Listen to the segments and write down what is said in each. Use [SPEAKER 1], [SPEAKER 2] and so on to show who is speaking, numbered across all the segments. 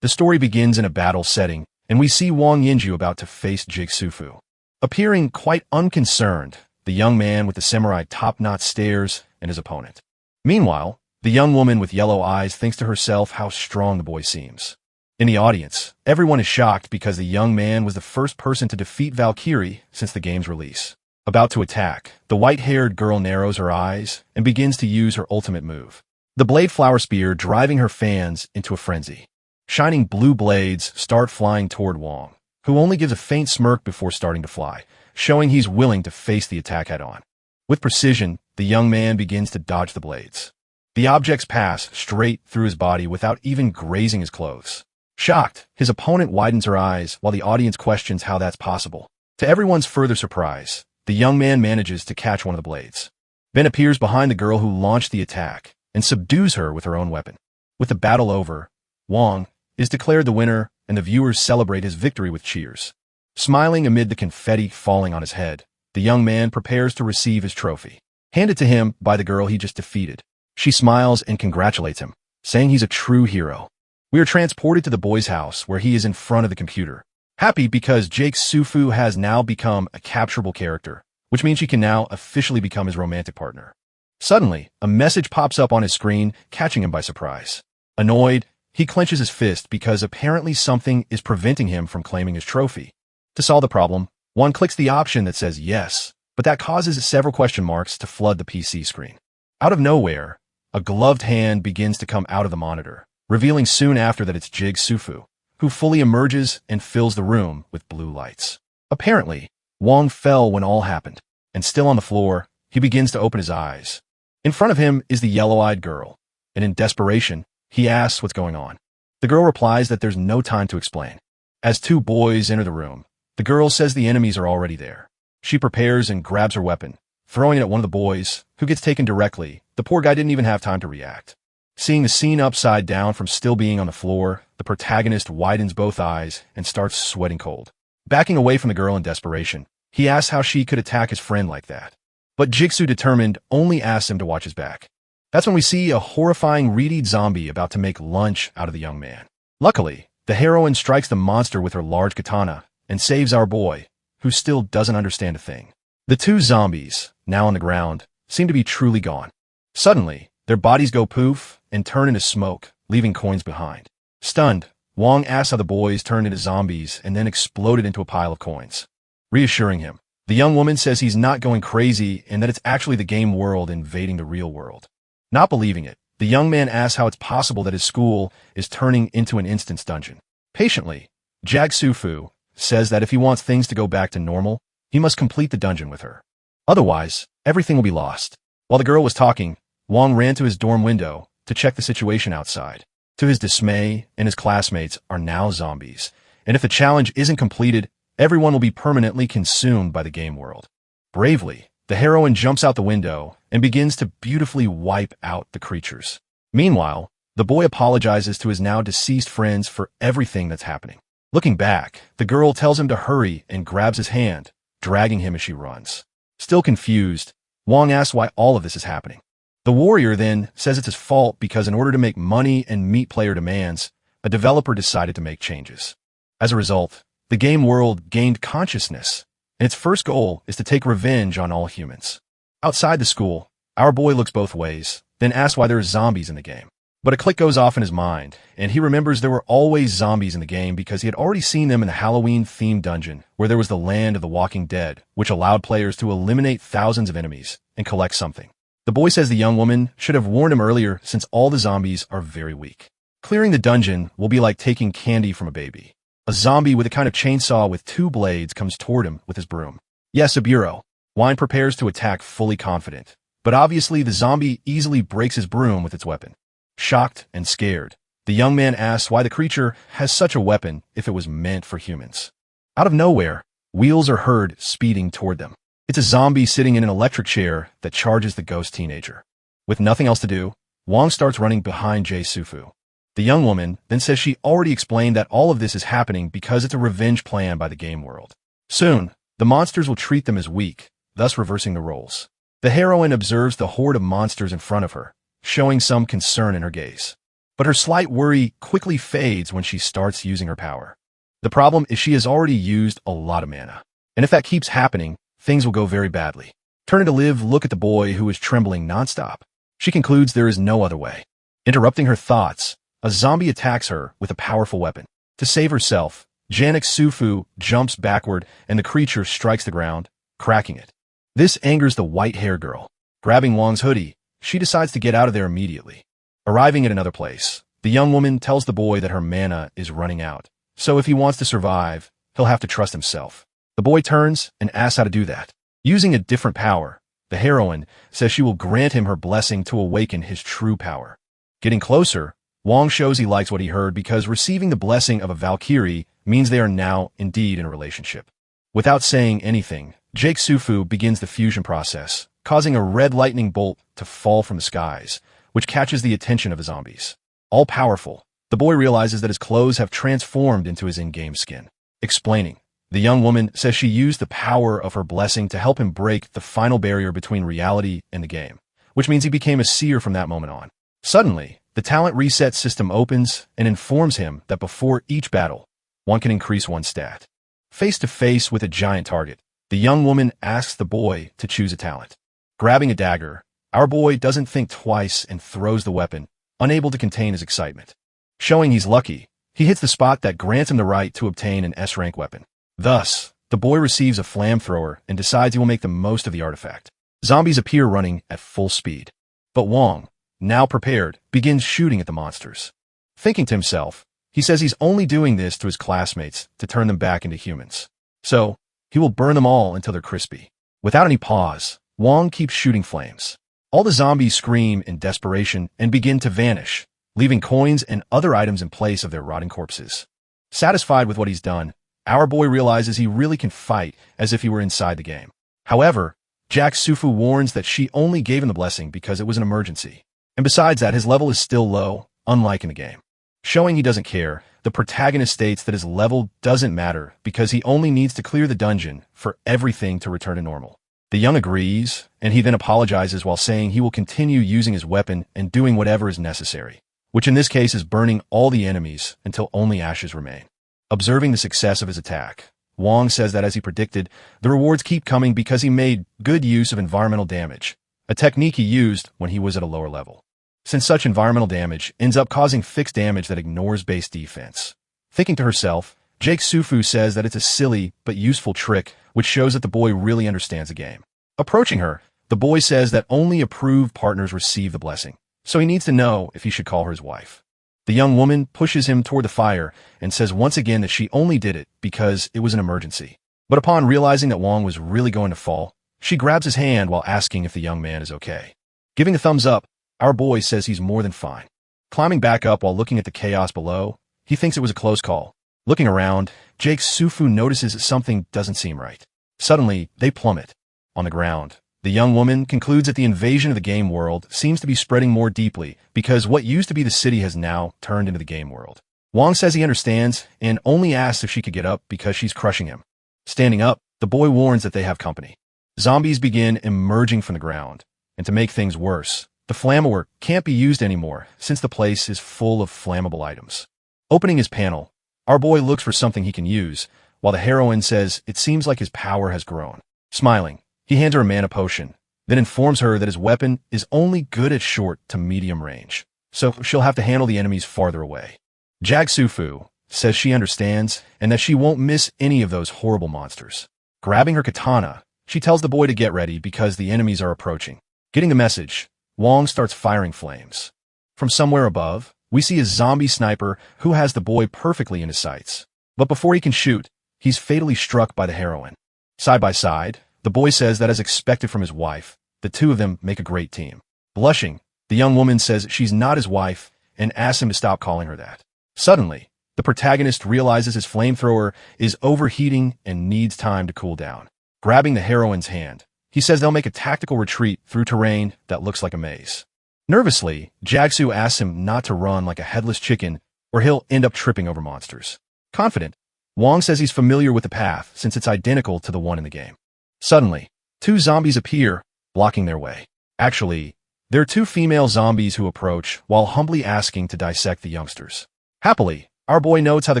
[SPEAKER 1] The story begins in a battle setting, and we see Wang Yinju about to face Jigsufu. Appearing quite unconcerned, the young man with the samurai top-knot stares at his opponent. Meanwhile, the young woman with yellow eyes thinks to herself how strong the boy seems. In the audience, everyone is shocked because the young man was the first person to defeat Valkyrie since the game's release. About to attack, the white-haired girl narrows her eyes and begins to use her ultimate move. The blade flower spear driving her fans into a frenzy. Shining blue blades start flying toward Wang, who only gives a faint smirk before starting to fly, showing he's willing to face the attack head-on. With precision, the young man begins to dodge the blades. The objects pass straight through his body without even grazing his clothes. Shocked, his opponent widens her eyes while the audience questions how that's possible. To everyone's further surprise, the young man manages to catch one of the blades. Ben appears behind the girl who launched the attack and subdues her with her own weapon. With the battle over, Wang is declared the winner, and the viewers celebrate his victory with cheers. Smiling amid the confetti falling on his head, the young man prepares to receive his trophy, handed to him by the girl he just defeated. She smiles and congratulates him, saying he's a true hero. We are transported to the boy's house where he is in front of the computer, happy because Jigsufu has now become a capturable character, which means she can now officially become his romantic partner. Suddenly, a message pops up on his screen, catching him by surprise. Annoyed, he clenches his fist because apparently something is preventing him from claiming his trophy. To solve the problem, one clicks the option that says yes, but that causes several question marks to flood the PC screen. Out of nowhere, a gloved hand begins to come out of the monitor, revealing soon after that it's Jigsufu, who fully emerges and fills the room with blue lights. Apparently, Wang fell when all happened, and still on the floor, he begins to open his eyes. In front of him is the yellow-eyed girl, and in desperation, he asks what's going on. The girl replies that there's no time to explain. As two boys enter the room, the girl says the enemies are already there. She prepares and grabs her weapon, throwing it at one of the boys, who gets taken directly. The poor guy didn't even have time to react. Seeing the scene upside down from still being on the floor, the protagonist widens both eyes and starts sweating cold. Backing away from the girl in desperation, he asks how she could attack his friend like that. But Jigsu, determined, only asks him to watch his back. That's when we see a horrifying red-eyed zombie about to make lunch out of the young man. Luckily, the heroine strikes the monster with her large katana and saves our boy, who still doesn't understand a thing. The two zombies, now on the ground, seem to be truly gone. Suddenly, their bodies go poof and turn into smoke, leaving coins behind. Stunned, Wang asks how the boys turned into zombies and then exploded into a pile of coins. Reassuring him, the young woman says he's not going crazy and that it's actually the game world invading the real world. Not believing it, the young man asks how it's possible that his school is turning into an instance dungeon. Patiently, Jigsufu says that if he wants things to go back to normal, he must complete the dungeon with her. Otherwise, everything will be lost. While the girl was talking, Wang ran to his dorm window to check the situation outside. To his dismay, and his classmates are now zombies, and if the challenge isn't completed, everyone will be permanently consumed by the game world. Bravely, the heroine jumps out the window and begins to beautifully wipe out the creatures. Meanwhile, the boy apologizes to his now deceased friends for everything that's happening. Looking back, the girl tells him to hurry and grabs his hand, dragging him as she runs. Still confused, Wang asks why all of this is happening. The warrior then says it's his fault because in order to make money and meet player demands, a developer decided to make changes. As a result, the game world gained consciousness, and its first goal is to take revenge on all humans. Outside the school, our boy looks both ways, then asks why there are zombies in the game. But a click goes off in his mind, and he remembers there were always zombies in the game because he had already seen them in the Halloween-themed dungeon, where there was the land of the Walking Dead, which allowed players to eliminate thousands of enemies and collect something. The boy says the young woman should have warned him earlier since all the zombies are very weak. Clearing the dungeon will be like taking candy from a baby. A zombie with a kind of chainsaw with two blades comes toward him with his broom. Yes, a bureau. Wine prepares to attack fully confident, but obviously the zombie easily breaks his broom with its weapon. Shocked and scared, the young man asks why the creature has such a weapon if it was meant for humans. Out of nowhere, wheels are heard speeding toward them. It's a zombie sitting in an electric chair that charges the ghost teenager. With nothing else to do, Wang starts running behind Jigsufu. The young woman then says she already explained that all of this is happening because it's a revenge plan by the game world. Soon, the monsters will treat them as weak, thus reversing the roles. The heroine observes the horde of monsters in front of her, showing some concern in her gaze. But her slight worry quickly fades when she starts using her power. The problem is she has already used a lot of mana. And if that keeps happening, things will go very badly. Turning to Liv, look at the boy who is trembling nonstop. She concludes there is no other way. Interrupting her thoughts, a zombie attacks her with a powerful weapon. To save herself, Janek Sufu jumps backward and the creature strikes the ground, cracking it. This angers the white-haired girl. Grabbing Wong's hoodie, she decides to get out of there immediately. Arriving at another place, the young woman tells the boy that her mana is running out. So if he wants to survive, he'll have to trust himself. The boy turns and asks how to do that. Using a different power, the heroine says she will grant him her blessing to awaken his true power. Getting closer, Wong shows he likes what he heard because receiving the blessing of a Valkyrie means they are now indeed in a relationship. Without saying anything, Jake Sufu begins the fusion process, causing a red lightning bolt to fall from the skies, which catches the attention of the zombies. All powerful, the boy realizes that his clothes have transformed into his in-game skin. Explaining, the young woman says she used the power of her blessing to help him break the final barrier between reality and the game, which means he became a seer from that moment on. Suddenly, the talent reset system opens and informs him that before each battle, one can increase one stat. Face to face with a giant target, the young woman asks the boy to choose a talent. Grabbing a dagger, our boy doesn't think twice and throws the weapon, unable to contain his excitement. Showing he's lucky, he hits the spot that grants him the right to obtain an S-rank weapon. Thus, the boy receives a flamethrower and decides he will make the most of the artifact. Zombies appear running at full speed. But Wong, now prepared, begins shooting at the monsters. Thinking to himself, he says he's only doing this to his classmates to turn them back into humans. So, he will burn them all until they're crispy. Without any pause, Wong keeps shooting flames. All the zombies scream in desperation and begin to vanish, leaving coins and other items in place of their rotting corpses. Satisfied with what he's done, our boy realizes he really can fight as if he were inside the game. However, Jack Sufu warns that she only gave him the blessing because it was an emergency. And besides that, his level is still low, unlike in the game. Showing he doesn't care, the protagonist states that his level doesn't matter because he only needs to clear the dungeon for everything to return to normal. The young agrees, and he then apologizes while saying he will continue using his weapon and doing whatever is necessary, which in this case is burning all the enemies until only ashes remain. Observing the success of his attack, Wong says that as he predicted, the rewards keep coming because he made good use of environmental damage, a technique he used when he was at a lower level. Since such environmental damage ends up causing fixed damage that ignores base defense. Thinking to herself, Jake Sufu says that it's a silly but useful trick which shows that the boy really understands the game. Approaching her, the boy says that only approved partners receive the blessing, so he needs to know if he should call her his wife. The young woman pushes him toward the fire and says once again that she only did it because it was an emergency. But upon realizing that Wong was really going to fall, she grabs his hand while asking if the young man is okay. Giving a thumbs up, our boy says he's more than fine. Climbing back up while looking at the chaos below, he thinks it was a close call. Looking around, Jake Sufu notices that something doesn't seem right. Suddenly, they plummet. On the ground, the young woman concludes that the invasion of the game world seems to be spreading more deeply because what used to be the city has now turned into the game world. Wong says he understands and only asks if she could get up because she's crushing him. Standing up, the boy warns that they have company. Zombies begin emerging from the ground, and to make things worse, the flammer can't be used anymore since the place is full of flammable items. Opening his panel, our boy looks for something he can use, while the heroine says it seems like his power has grown. Smiling, he hands her a mana potion, then informs her that his weapon is only good at short to medium range, so she'll have to handle the enemies farther away. Jag Sufu says she understands and that she won't miss any of those horrible monsters. Grabbing her katana, she tells the boy to get ready because the enemies are approaching. Getting the message, Wong starts firing flames. From somewhere above, we see a zombie sniper who has the boy perfectly in his sights. But before he can shoot, he's fatally struck by the heroine. Side by side, the boy says that as expected from his wife, the two of them make a great team. Blushing, the young woman says she's not his wife and asks him to stop calling her that. Suddenly, the protagonist realizes his flamethrower is overheating and needs time to cool down. Grabbing the heroine's hand, he says they'll make a tactical retreat through terrain that looks like a maze. Nervously, Jagsu asks him not to run like a headless chicken or he'll end up tripping over monsters. Confident, Wong says he's familiar with the path since it's identical to the one in the game. Suddenly, two zombies appear, blocking their way. Actually, There are two female zombies who approach while humbly asking to dissect the youngsters. Happily, our boy notes how the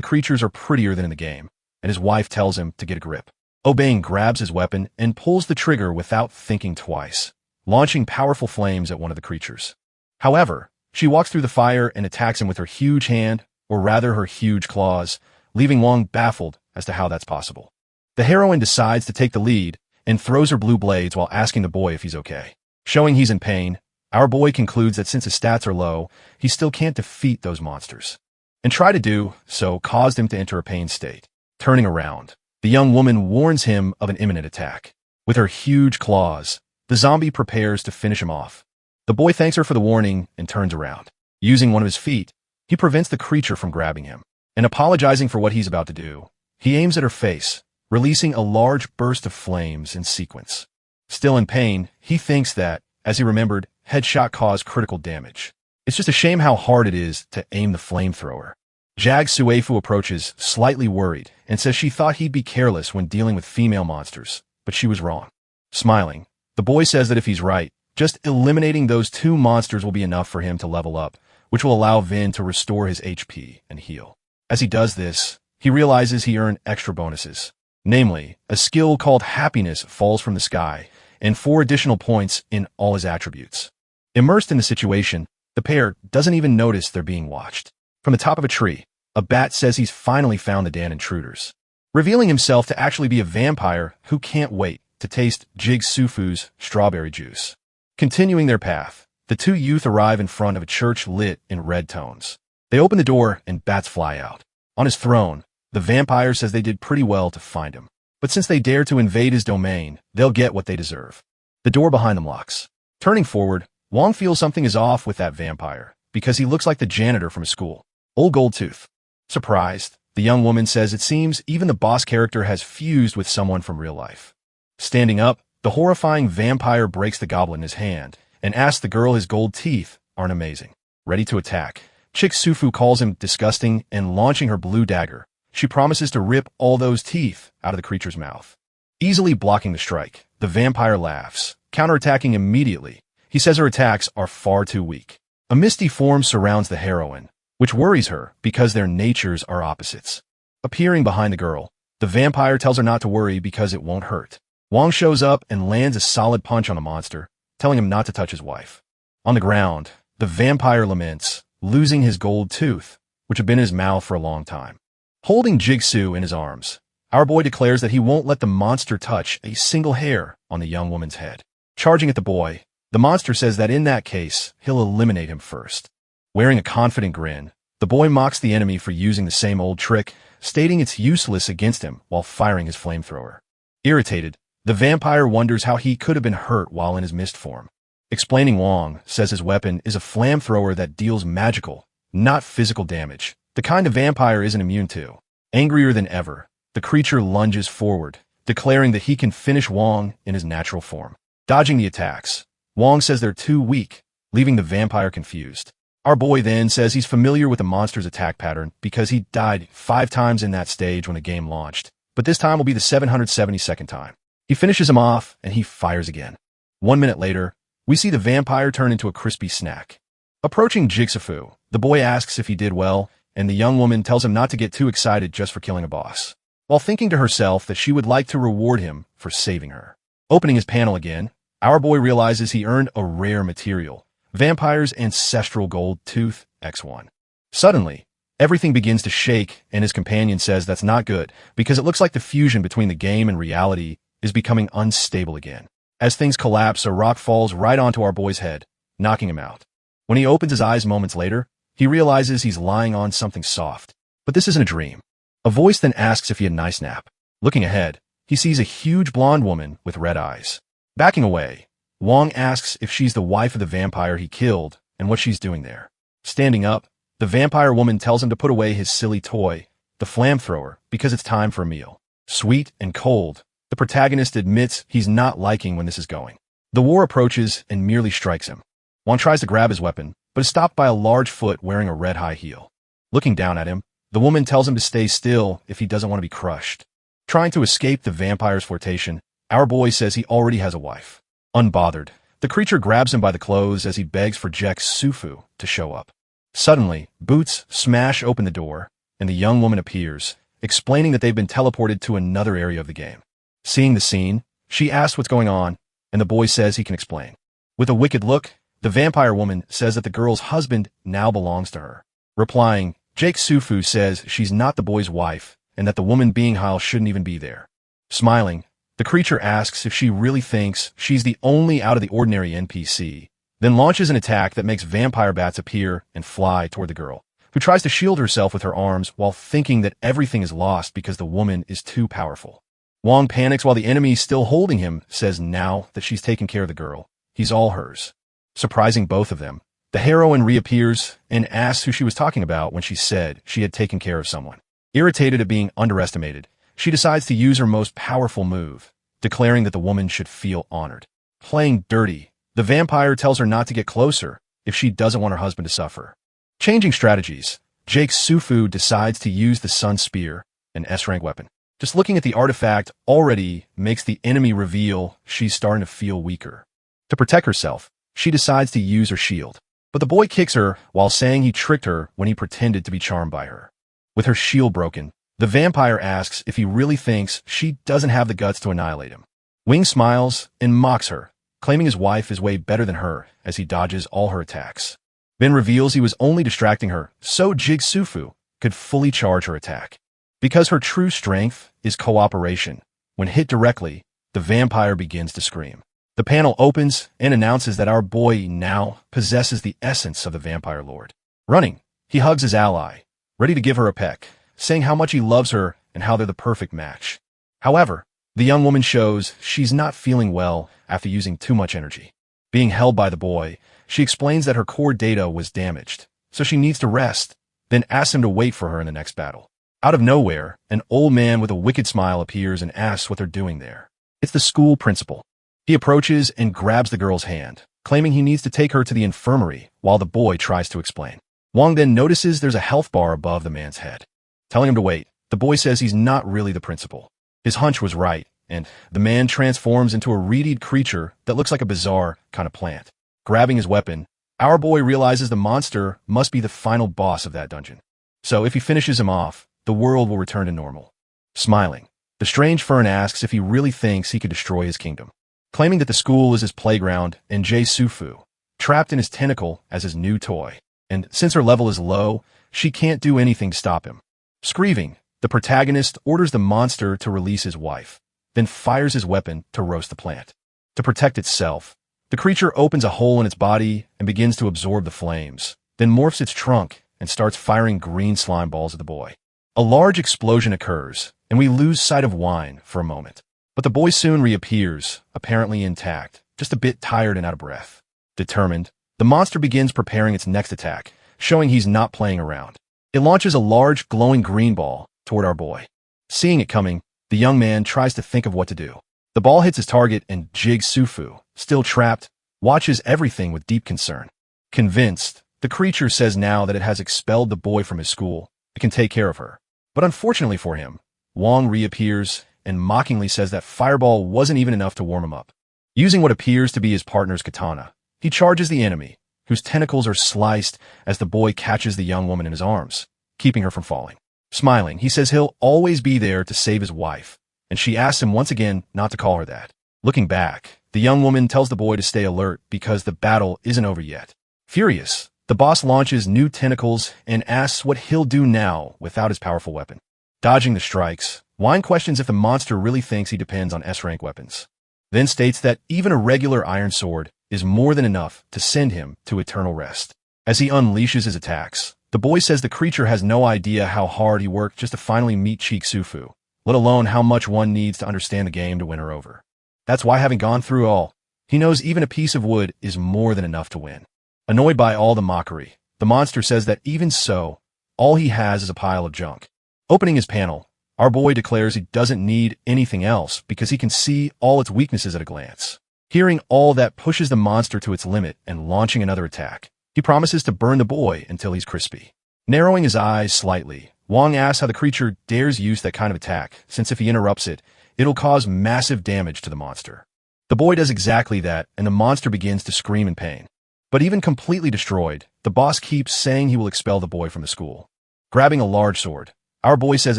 [SPEAKER 1] creatures are prettier than in the game, and his wife tells him to get a grip. Obeying grabs his weapon and pulls the trigger without thinking twice, launching powerful flames at one of the creatures. However, she walks through the fire and attacks him with her huge hand, or rather her huge claws, leaving Wong baffled as to how that's possible. The heroine decides to take the lead and throws her blue blades while asking the boy if he's okay. Showing he's in pain, our boy concludes that since his stats are low, he still can't defeat those monsters. And try to do so caused him to enter a pain state. Turning around, the young woman warns him of an imminent attack. With her huge claws, the zombie prepares to finish him off. The boy thanks her for the warning and turns around. Using one of his feet, he prevents the creature from grabbing him. And apologizing for what he's about to do, he aims at her face, releasing a large burst of flames in sequence. Still in pain, he thinks that, as he remembered, headshot caused critical damage. It's just a shame how hard it is to aim the flamethrower. Jag Suefu approaches, slightly worried, and says she thought he'd be careless when dealing with female monsters, but she was wrong. Smiling, the boy says that if he's right, just eliminating those two monsters will be enough for him to level up, which will allow Vin to restore his HP and heal. As he does this, he realizes he earned extra bonuses. Namely, a skill called Happiness falls from the sky, and 4 additional points in all his attributes. Immersed in the situation, the pair doesn't even notice they're being watched. From the top of a tree, a bat says he's finally found the Dan intruders, revealing himself to actually be a vampire who can't wait to taste Jig Sufu's strawberry juice. Continuing their path, the two youth arrive in front of a church lit in red tones. They open the door and bats fly out. On his throne, the vampire says they did pretty well to find him. But since they dare to invade his domain, they'll get what they deserve. The door behind them locks. Turning forward, Wong feels something is off with that vampire, because he looks like the janitor from his school, Old Goldtooth. Surprised, the young woman says it seems even the boss character has fused with someone from real life. Standing up, the horrifying vampire breaks the goblet in his hand and asks the girl his gold teeth aren't amazing. Ready to attack, Chick Sufu calls him disgusting and launching her blue dagger, she promises to rip all those teeth out of the creature's mouth. Easily blocking the strike, the vampire laughs, counterattacking immediately. He says her attacks are far too weak. A misty form surrounds the heroine, which worries her because their natures are opposites. Appearing behind the girl, the vampire tells her not to worry because it won't hurt. Wong shows up and lands a solid punch on the monster, telling him not to touch his wife. On the ground, the vampire laments, losing his gold tooth, which had been in his mouth for a long time. Holding Jigsaw in his arms, our boy declares that he won't let the monster touch a single hair on the young woman's head. Charging at the boy, the monster says that in that case, he'll eliminate him first. Wearing a confident grin, the boy mocks the enemy for using the same old trick, stating it's useless against him while firing his flamethrower. Irritated, the vampire wonders how he could have been hurt while in his mist form. Explaining, Wong says his weapon is a flamethrower that deals magical, not physical damage, the kind of vampire isn't immune to. Angrier than ever, the creature lunges forward, declaring that he can finish Wong in his natural form. Dodging the attacks, Wong says they're too weak, leaving the vampire confused. Our boy then says he's familiar with the monster's attack pattern because he died 5 times in that stage when the game launched, but this time will be the 772nd time. He finishes him off, and he fires again. 1 minute later, we see the vampire turn into a crispy snack. Approaching Jigsaw, the boy asks if he did well, and the young woman tells him not to get too excited just for killing a boss, while thinking to herself that she would like to reward him for saving her. Opening his panel again, our boy realizes he earned a rare material, Vampire's Ancestral Gold Tooth X1. Suddenly, everything begins to shake, and his companion says that's not good because it looks like the fusion between the game and reality is becoming unstable again. As things collapse, a rock falls right onto our boy's head, knocking him out. When he opens his eyes moments later, he realizes he's lying on something soft. But this isn't a dream. A voice then asks if he had a nice nap. Looking ahead, he sees a huge blonde woman with red eyes. Backing away, Wong asks if she's the wife of the vampire he killed and what she's doing there. Standing up, the vampire woman tells him to put away his silly toy, the flamethrower, because it's time for a meal. Sweet and cold, the protagonist admits he's not liking when this is going. The war approaches and merely strikes him. Wong tries to grab his weapon, but is stopped by a large foot wearing a red high heel. Looking down at him, the woman tells him to stay still if he doesn't want to be crushed. Trying to escape the vampire's flirtation, our boy says he already has a wife. Unbothered, The creature grabs him by the clothes as he begs for Jigsufu to show up. Suddenly, boots smash open the door, and the young woman appears, explaining that they've been teleported to another area of the game. Seeing the scene, she asks what's going on, and the boy says he can explain. With a wicked look, the vampire woman says that the girl's husband now belongs to her. Replying, Jigsufu says she's not the boy's wife, and that the woman being Heil shouldn't even be there. Smiling, the creature asks if she really thinks she's the only out-of-the-ordinary NPC, then launches an attack that makes vampire bats appear and fly toward the girl, who tries to shield herself with her arms while thinking that everything is lost because the woman is too powerful. Wong panics while the enemy still holding him says now that she's taken care of the girl, he's all hers. Surprising both of them, the heroine reappears and asks who she was talking about when she said she had taken care of someone. Irritated at being underestimated, she decides to use her most powerful move, declaring that the woman should feel honored. Playing dirty, the vampire tells her not to get closer if she doesn't want her husband to suffer. Changing strategies, Jigsufu decides to use the Sun Spear, an S-rank weapon. Just looking at the artifact already makes the enemy reveal she's starting to feel weaker. To protect herself, she decides to use her shield. But the boy kicks her while saying he tricked her when he pretended to be charmed by her. With her shield broken, the vampire asks if he really thinks she doesn't have the guts to annihilate him. Wing smiles and mocks her, claiming his wife is way better than her as he dodges all her attacks. Ben reveals he was only distracting her so Jigsufu could fully charge her attack. Because her true strength is cooperation, when hit directly, the vampire begins to scream. The panel opens and announces that our boy now possesses the essence of the vampire lord. Running, he hugs his ally, ready to give her a peck, saying how much he loves her and how they're the perfect match. However, the young woman shows she's not feeling well after using too much energy. Being held by the boy, she explains that her core data was damaged, so she needs to rest, then asks him to wait for her in the next battle. Out of nowhere, an old man with a wicked smile appears and asks what they're doing there. It's the school principal. He approaches and grabs the girl's hand, claiming he needs to take her to the infirmary while the boy tries to explain. Wong then notices there's a health bar above the man's head. Telling him to wait, the boy says he's not really the principal. His hunch was right, and the man transforms into a reed creature that looks like a bizarre kind of plant. Grabbing his weapon, our boy realizes the monster must be the final boss of that dungeon. So if he finishes him off, the world will return to normal. Smiling, the strange fern asks if he really thinks he could destroy his kingdom. Claiming that the school is his playground and Jigsufu, trapped in his tentacle as his new toy. And since her level is low, she can't do anything to stop him. Screaming, the protagonist orders the monster to release his wife, then fires his weapon to roast the plant. To protect itself, the creature opens a hole in its body and begins to absorb the flames, then morphs its trunk and starts firing green slime balls at the boy. A large explosion occurs, and we lose sight of Wine for a moment. But the boy soon reappears, apparently intact, just a bit tired and out of breath. Determined, the monster begins preparing its next attack, showing he's not playing around. It launches a large glowing green ball toward our boy. Seeing it coming, the young man tries to think of what to do. The ball hits his target and Jigsufu, still trapped, watches everything with deep concern. Convinced, the creature says now that it has expelled the boy from his school, it can take care of her. But unfortunately for him, Wong reappears and mockingly says that Fireball wasn't even enough to warm him up. Using what appears to be his partner's katana, he charges the enemy, whose tentacles are sliced as the boy catches the young woman in his arms, keeping her from falling. Smiling, he says he'll always be there to save his wife, and she asks him once again not to call her that. Looking back, the young woman tells the boy to stay alert because the battle isn't over yet. Furious, the boss launches new tentacles and asks what he'll do now without his powerful weapon. Dodging the strikes, Wine questions if the monster really thinks he depends on S-rank weapons, then states that even a regular iron sword is more than enough to send him to eternal rest. As he unleashes his attacks, the boy says the creature has no idea how hard he worked just to finally meet Jigsufu, let alone how much one needs to understand the game to win her over. That's why, having gone through all, he knows even a piece of wood is more than enough to win. Annoyed by all the mockery, the monster says that even so, all he has is a pile of junk. Opening his panel, our boy declares he doesn't need anything else because he can see all its weaknesses at a glance. Hearing all that pushes the monster to its limit and launching another attack, he promises to burn the boy until he's crispy. Narrowing his eyes slightly, Wong asks how the creature dares use that kind of attack, since if he interrupts it, it'll cause massive damage to the monster. The boy does exactly that, and the monster begins to scream in pain. But even completely destroyed, the boss keeps saying he will expel the boy from the school. Grabbing a large sword, our boy says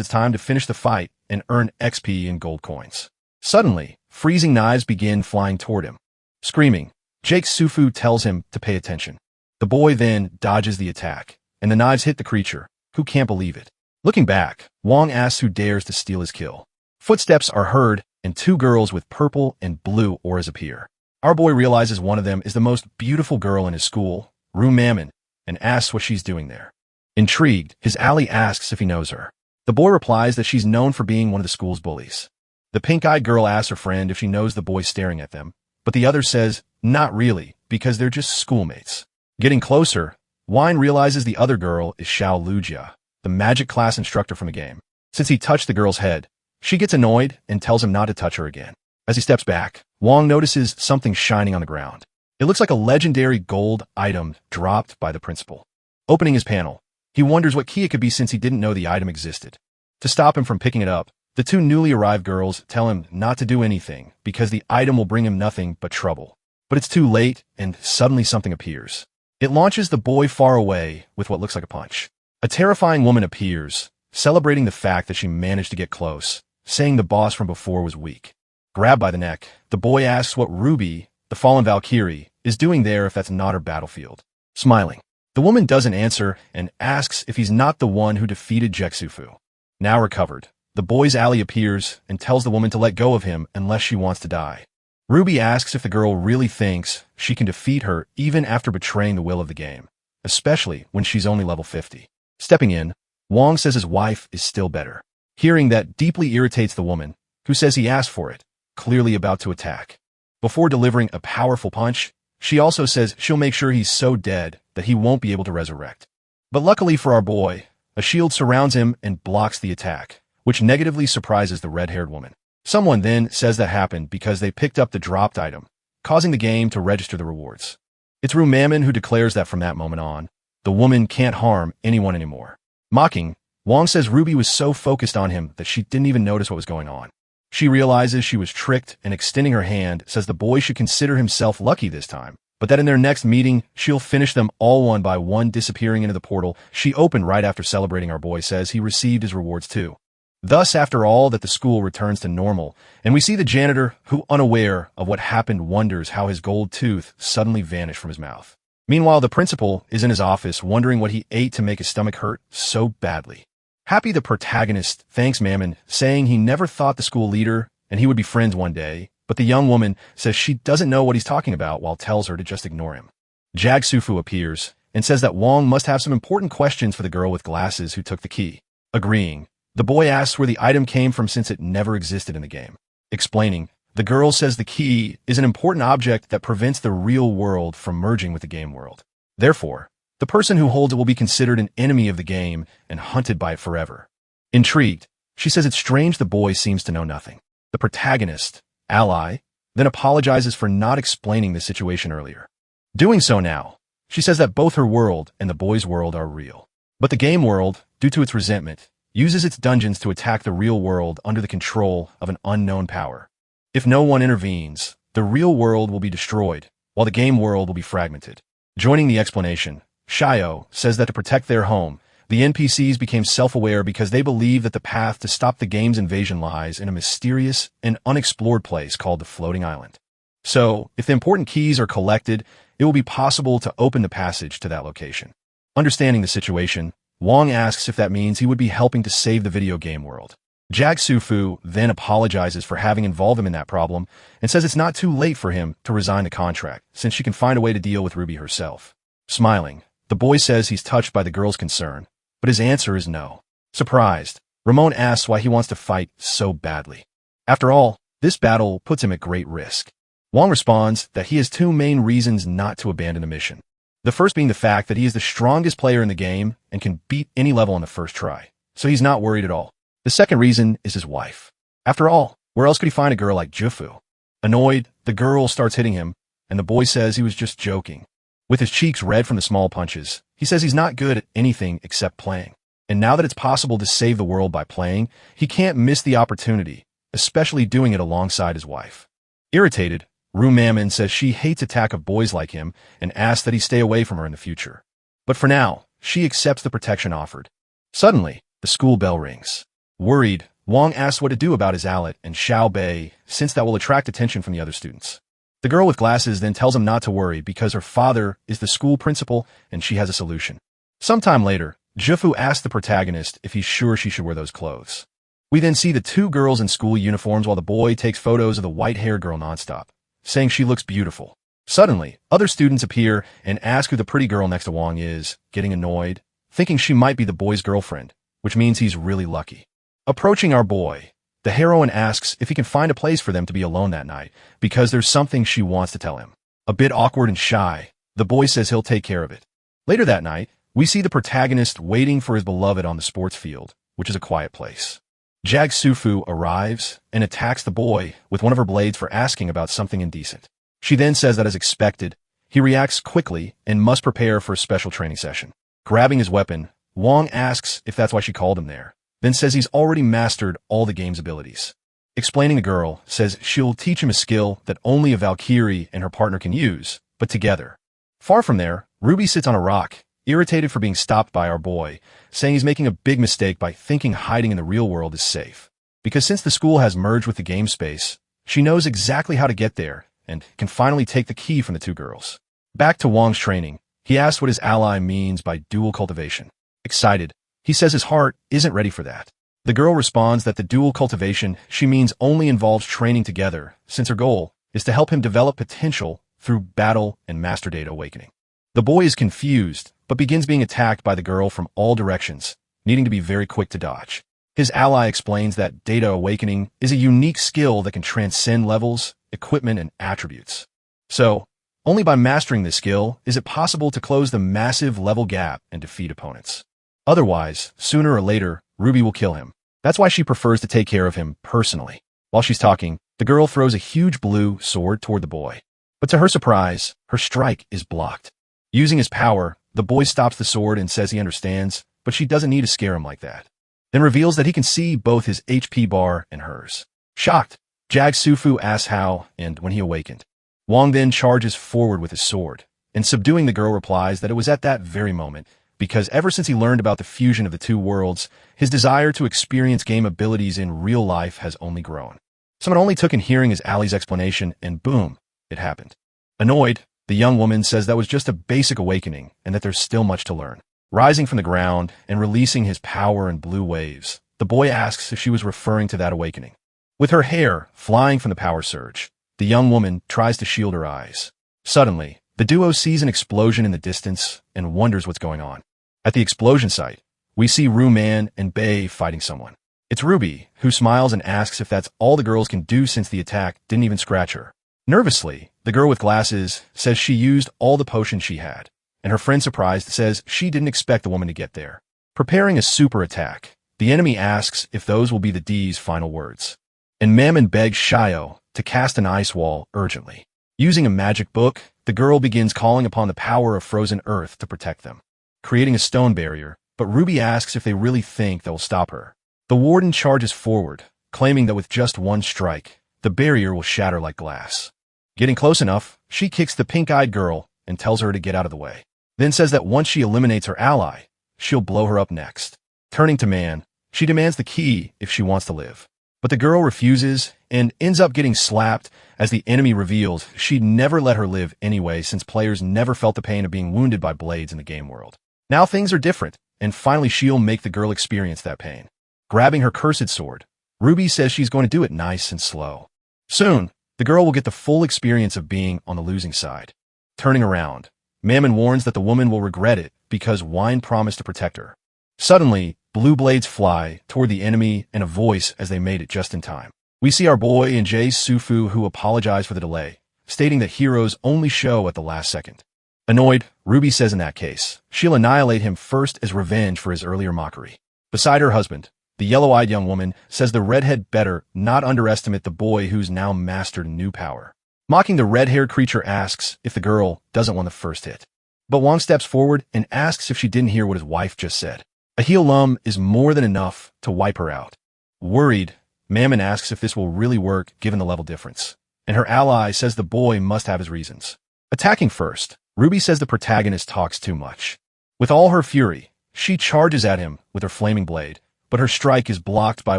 [SPEAKER 1] it's time to finish the fight and earn XP and gold coins. Suddenly, freezing knives begin flying toward him. Screaming, Jake Sufu tells him to pay attention. The boy then dodges the attack, and the knives hit the creature, who can't believe it. Looking back, Wong asks who dares to steal his kill. Footsteps are heard, and two girls with purple and blue auras appear. Our boy realizes one of them is the most beautiful girl in his school, Rue Mammon, and asks what she's doing there. Intrigued, his ally asks if he knows her. The boy replies that she's known for being one of the school's bullies. The pink-eyed girl asks her friend if she knows the boy staring at them, but the other says, not really, because they're just schoolmates. Getting closer, Wine realizes the other girl is Xiao Lujia, the magic class instructor from the game. Since he touched the girl's head, she gets annoyed and tells him not to touch her again. As he steps back, Wong notices something shining on the ground. It looks like a legendary gold item dropped by the principal. Opening his panel, he wonders what key it could be since he didn't know the item existed. To stop him from picking it up, the two newly arrived girls tell him not to do anything because the item will bring him nothing but trouble. But it's too late, and suddenly something appears. It launches the boy far away with what looks like a punch. A terrifying woman appears, celebrating the fact that she managed to get close, saying the boss from before was weak. Grabbed by the neck, the boy asks what Ruby, the fallen Valkyrie, is doing there if that's not her battlefield. Smiling, the woman doesn't answer and asks if he's not the one who defeated Jeksufu. Now recovered, the boy's ally appears and tells the woman to let go of him unless she wants to die. Ruby asks if the girl really thinks she can defeat her even after betraying the will of the game, especially when she's only level 50. Stepping in, Wong says his wife is still better. Hearing that deeply irritates the woman, who says he asked for it, clearly about to attack. Before delivering a powerful punch, she also says she'll make sure he's so dead that he won't be able to resurrect. But luckily for our boy, a shield surrounds him and blocks the attack, which negatively surprises the red-haired woman. Someone then says that happened because they picked up the dropped item, causing the game to register the rewards. It's Rue Mammon who declares that from that moment on, the woman can't harm anyone anymore. Mocking, Wong says Ruby was so focused on him that she didn't even notice what was going on. She realizes she was tricked and extending her hand says the boy should consider himself lucky this time, but that in their next meeting, she'll finish them all one by one disappearing into the portal she opened right after celebrating. Our boy says he received his rewards too. Thus, after all, that the school returns to normal, and we see the janitor, who unaware of what happened wonders how his gold tooth suddenly vanished from his mouth. Meanwhile, the principal is in his office wondering what he ate to make his stomach hurt so badly. Happy, the protagonist thanks Mammon, saying he never thought the school leader and he would be friends one day, but the young woman says she doesn't know what he's talking about while tells her to just ignore him. Jag Sufu appears and says that Wong must have some important questions for the girl with glasses who took the key. Agreeing, the boy asks where the item came from since it never existed in the game. Explaining, the girl says the key is an important object that prevents the real world from merging with the game world. Therefore, the person who holds it will be considered an enemy of the game and hunted by it forever. Intrigued, she says it's strange the boy seems to know nothing. The protagonist, ally, then apologizes for not explaining the situation earlier. Doing so now, she says that both her world and the boy's world are real. But the game world, due to its resentment, uses its dungeons to attack the real world under the control of an unknown power. If no one intervenes, the real world will be destroyed, while the game world will be fragmented. Joining the explanation, Shio says that to protect their home, the NPCs became self-aware because they believe that the path to stop the game's invasion lies in a mysterious and unexplored place called the Floating Island. So, if the important keys are collected, it will be possible to open the passage to that location. Understanding the situation, Wong asks if that means he would be helping to save the video game world. Jag Sufu then apologizes for having involved him in that problem and says it's not too late for him to resign the contract since she can find a way to deal with Ruby herself. Smiling, the boy says he's touched by the girl's concern, but his answer is no. Surprised, Ramon asks why he wants to fight so badly. After all, this battle puts him at great risk. Wong responds that he has two main reasons not to abandon the mission. The first being the fact that he is the strongest player in the game and can beat any level on the first try, so he's not worried at all. The second reason is his wife. After all, where else could he find a girl like Jufu? Annoyed, the girl starts hitting him, and the boy says he was just joking. With his cheeks red from the small punches, he says he's not good at anything except playing. And now that it's possible to save the world by playing, he can't miss the opportunity, especially doing it alongside his wife. Irritated, Rue Mammon says she hates attack of boys like him and asks that he stay away from her in the future. But for now, she accepts the protection offered. Suddenly, the school bell rings. Worried, Wong asks what to do about his owlet and Xiao Bei, since that will attract attention from the other students. The girl with glasses then tells him not to worry because her father is the school principal and she has a solution. Sometime later, Zhifu asks the protagonist if he's sure she should wear those clothes. We then see the two girls in school uniforms while the boy takes photos of the white-haired girl nonstop, saying she looks beautiful. Suddenly, other students appear and ask who the pretty girl next to Wong is, getting annoyed, thinking she might be the boy's girlfriend, which means he's really lucky. Approaching our boy, the heroine asks if he can find a place for them to be alone that night, because there's something she wants to tell him. A bit awkward and shy, the boy says he'll take care of it. Later that night, we see the protagonist waiting for his beloved on the sports field, which is a quiet place. Jagsufu arrives and attacks the boy with one of her blades for asking about something indecent. She then says that as expected, he reacts quickly and must prepare for a special training session. Grabbing his weapon, Wong asks if that's why she called him there, then says he's already mastered all the game's abilities. Explaining the girl, says she'll teach him a skill that only a Valkyrie and her partner can use, but together. Far from there, Ruby sits on a rock, irritated for being stopped by our boy, saying he's making a big mistake by thinking hiding in the real world is safe. Because since the school has merged with the game space, she knows exactly how to get there and can finally take the key from the two girls. Back to Wong's training, he asks what his ally means by dual cultivation. Excited, he says his heart isn't ready for that. The girl responds that the dual cultivation she means only involves training together, since her goal is to help him develop potential through battle and master data awakening. The boy is confused, but begins being attacked by the girl from all directions, needing to be very quick to dodge. His ally explains that data awakening is a unique skill that can transcend levels, equipment, and attributes. So, only by mastering this skill is it possible to close the massive level gap and defeat opponents. Otherwise, sooner or later, Ruby will kill him. That's why she prefers to take care of him personally. While she's talking, the girl throws a huge blue sword toward the boy. But to her surprise, her strike is blocked. Using his power, the boy stops the sword and says he understands, but she doesn't need to scare him like that. Then reveals that he can see both his HP bar and hers. Shocked, Jagsufu asks how and when he awakened. Wong then charges forward with his sword, and subduing the girl replies that it was at that very moment, because ever since he learned about the fusion of the two worlds, his desire to experience game abilities in real life has only grown. So it only took in hearing his ally's explanation, and boom, it happened. Annoyed, the young woman says that was just a basic awakening and that there's still much to learn. Rising from the ground and releasing his power in blue waves, the boy asks if she was referring to that awakening. With her hair flying from the power surge, the young woman tries to shield her eyes. Suddenly, the duo sees an explosion in the distance and wonders what's going on. At the explosion site, we see Rue Man and Bei fighting someone. It's Ruby, who smiles and asks if that's all the girls can do since the attack didn't even scratch her. Nervously, the girl with glasses says she used all the potions she had, and her friend surprised says she didn't expect the woman to get there. Preparing a super attack, the enemy asks if those will be the D's final words. And Mammon begs Shio to cast an ice wall urgently. Using a magic book, the girl begins calling upon the power of frozen earth to protect them, creating a stone barrier, but Ruby asks if they really think that will stop her. The warden charges forward, claiming that with just one strike, the barrier will shatter like glass. Getting close enough, she kicks the pink-eyed girl and tells her to get out of the way, then says that once she eliminates her ally, she'll blow her up next. Turning to Man, she demands the key if she wants to live. But the girl refuses and ends up getting slapped as the enemy reveals she'd never let her live anyway since players never felt the pain of being wounded by blades in the game world. Now things are different, and finally she'll make the girl experience that pain. Grabbing her cursed sword, Ruby says she's going to do it nice and slow. Soon, the girl will get the full experience of being on the losing side. Turning around, Mammon warns that the woman will regret it because Wine promised to protect her. Suddenly, blue blades fly toward the enemy and a voice as they made it just in time. We see our boy and Jay Sufu who apologize for the delay, stating that heroes only show at the last second. Annoyed, Ruby says in that case, she'll annihilate him first as revenge for his earlier mockery. Beside her husband, the yellow-eyed young woman says the redhead better not underestimate the boy who's now mastered a new power. Mocking, the red-haired creature asks if the girl doesn't want the first hit. But Wong steps forward and asks if she didn't hear what his wife just said. A heal lum is more than enough to wipe her out. Worried, Mammon asks if this will really work given the level difference. and her ally says the boy must have his reasons. Attacking first, Ruby says the protagonist talks too much. With all her fury, she charges at him with her flaming blade, but her strike is blocked by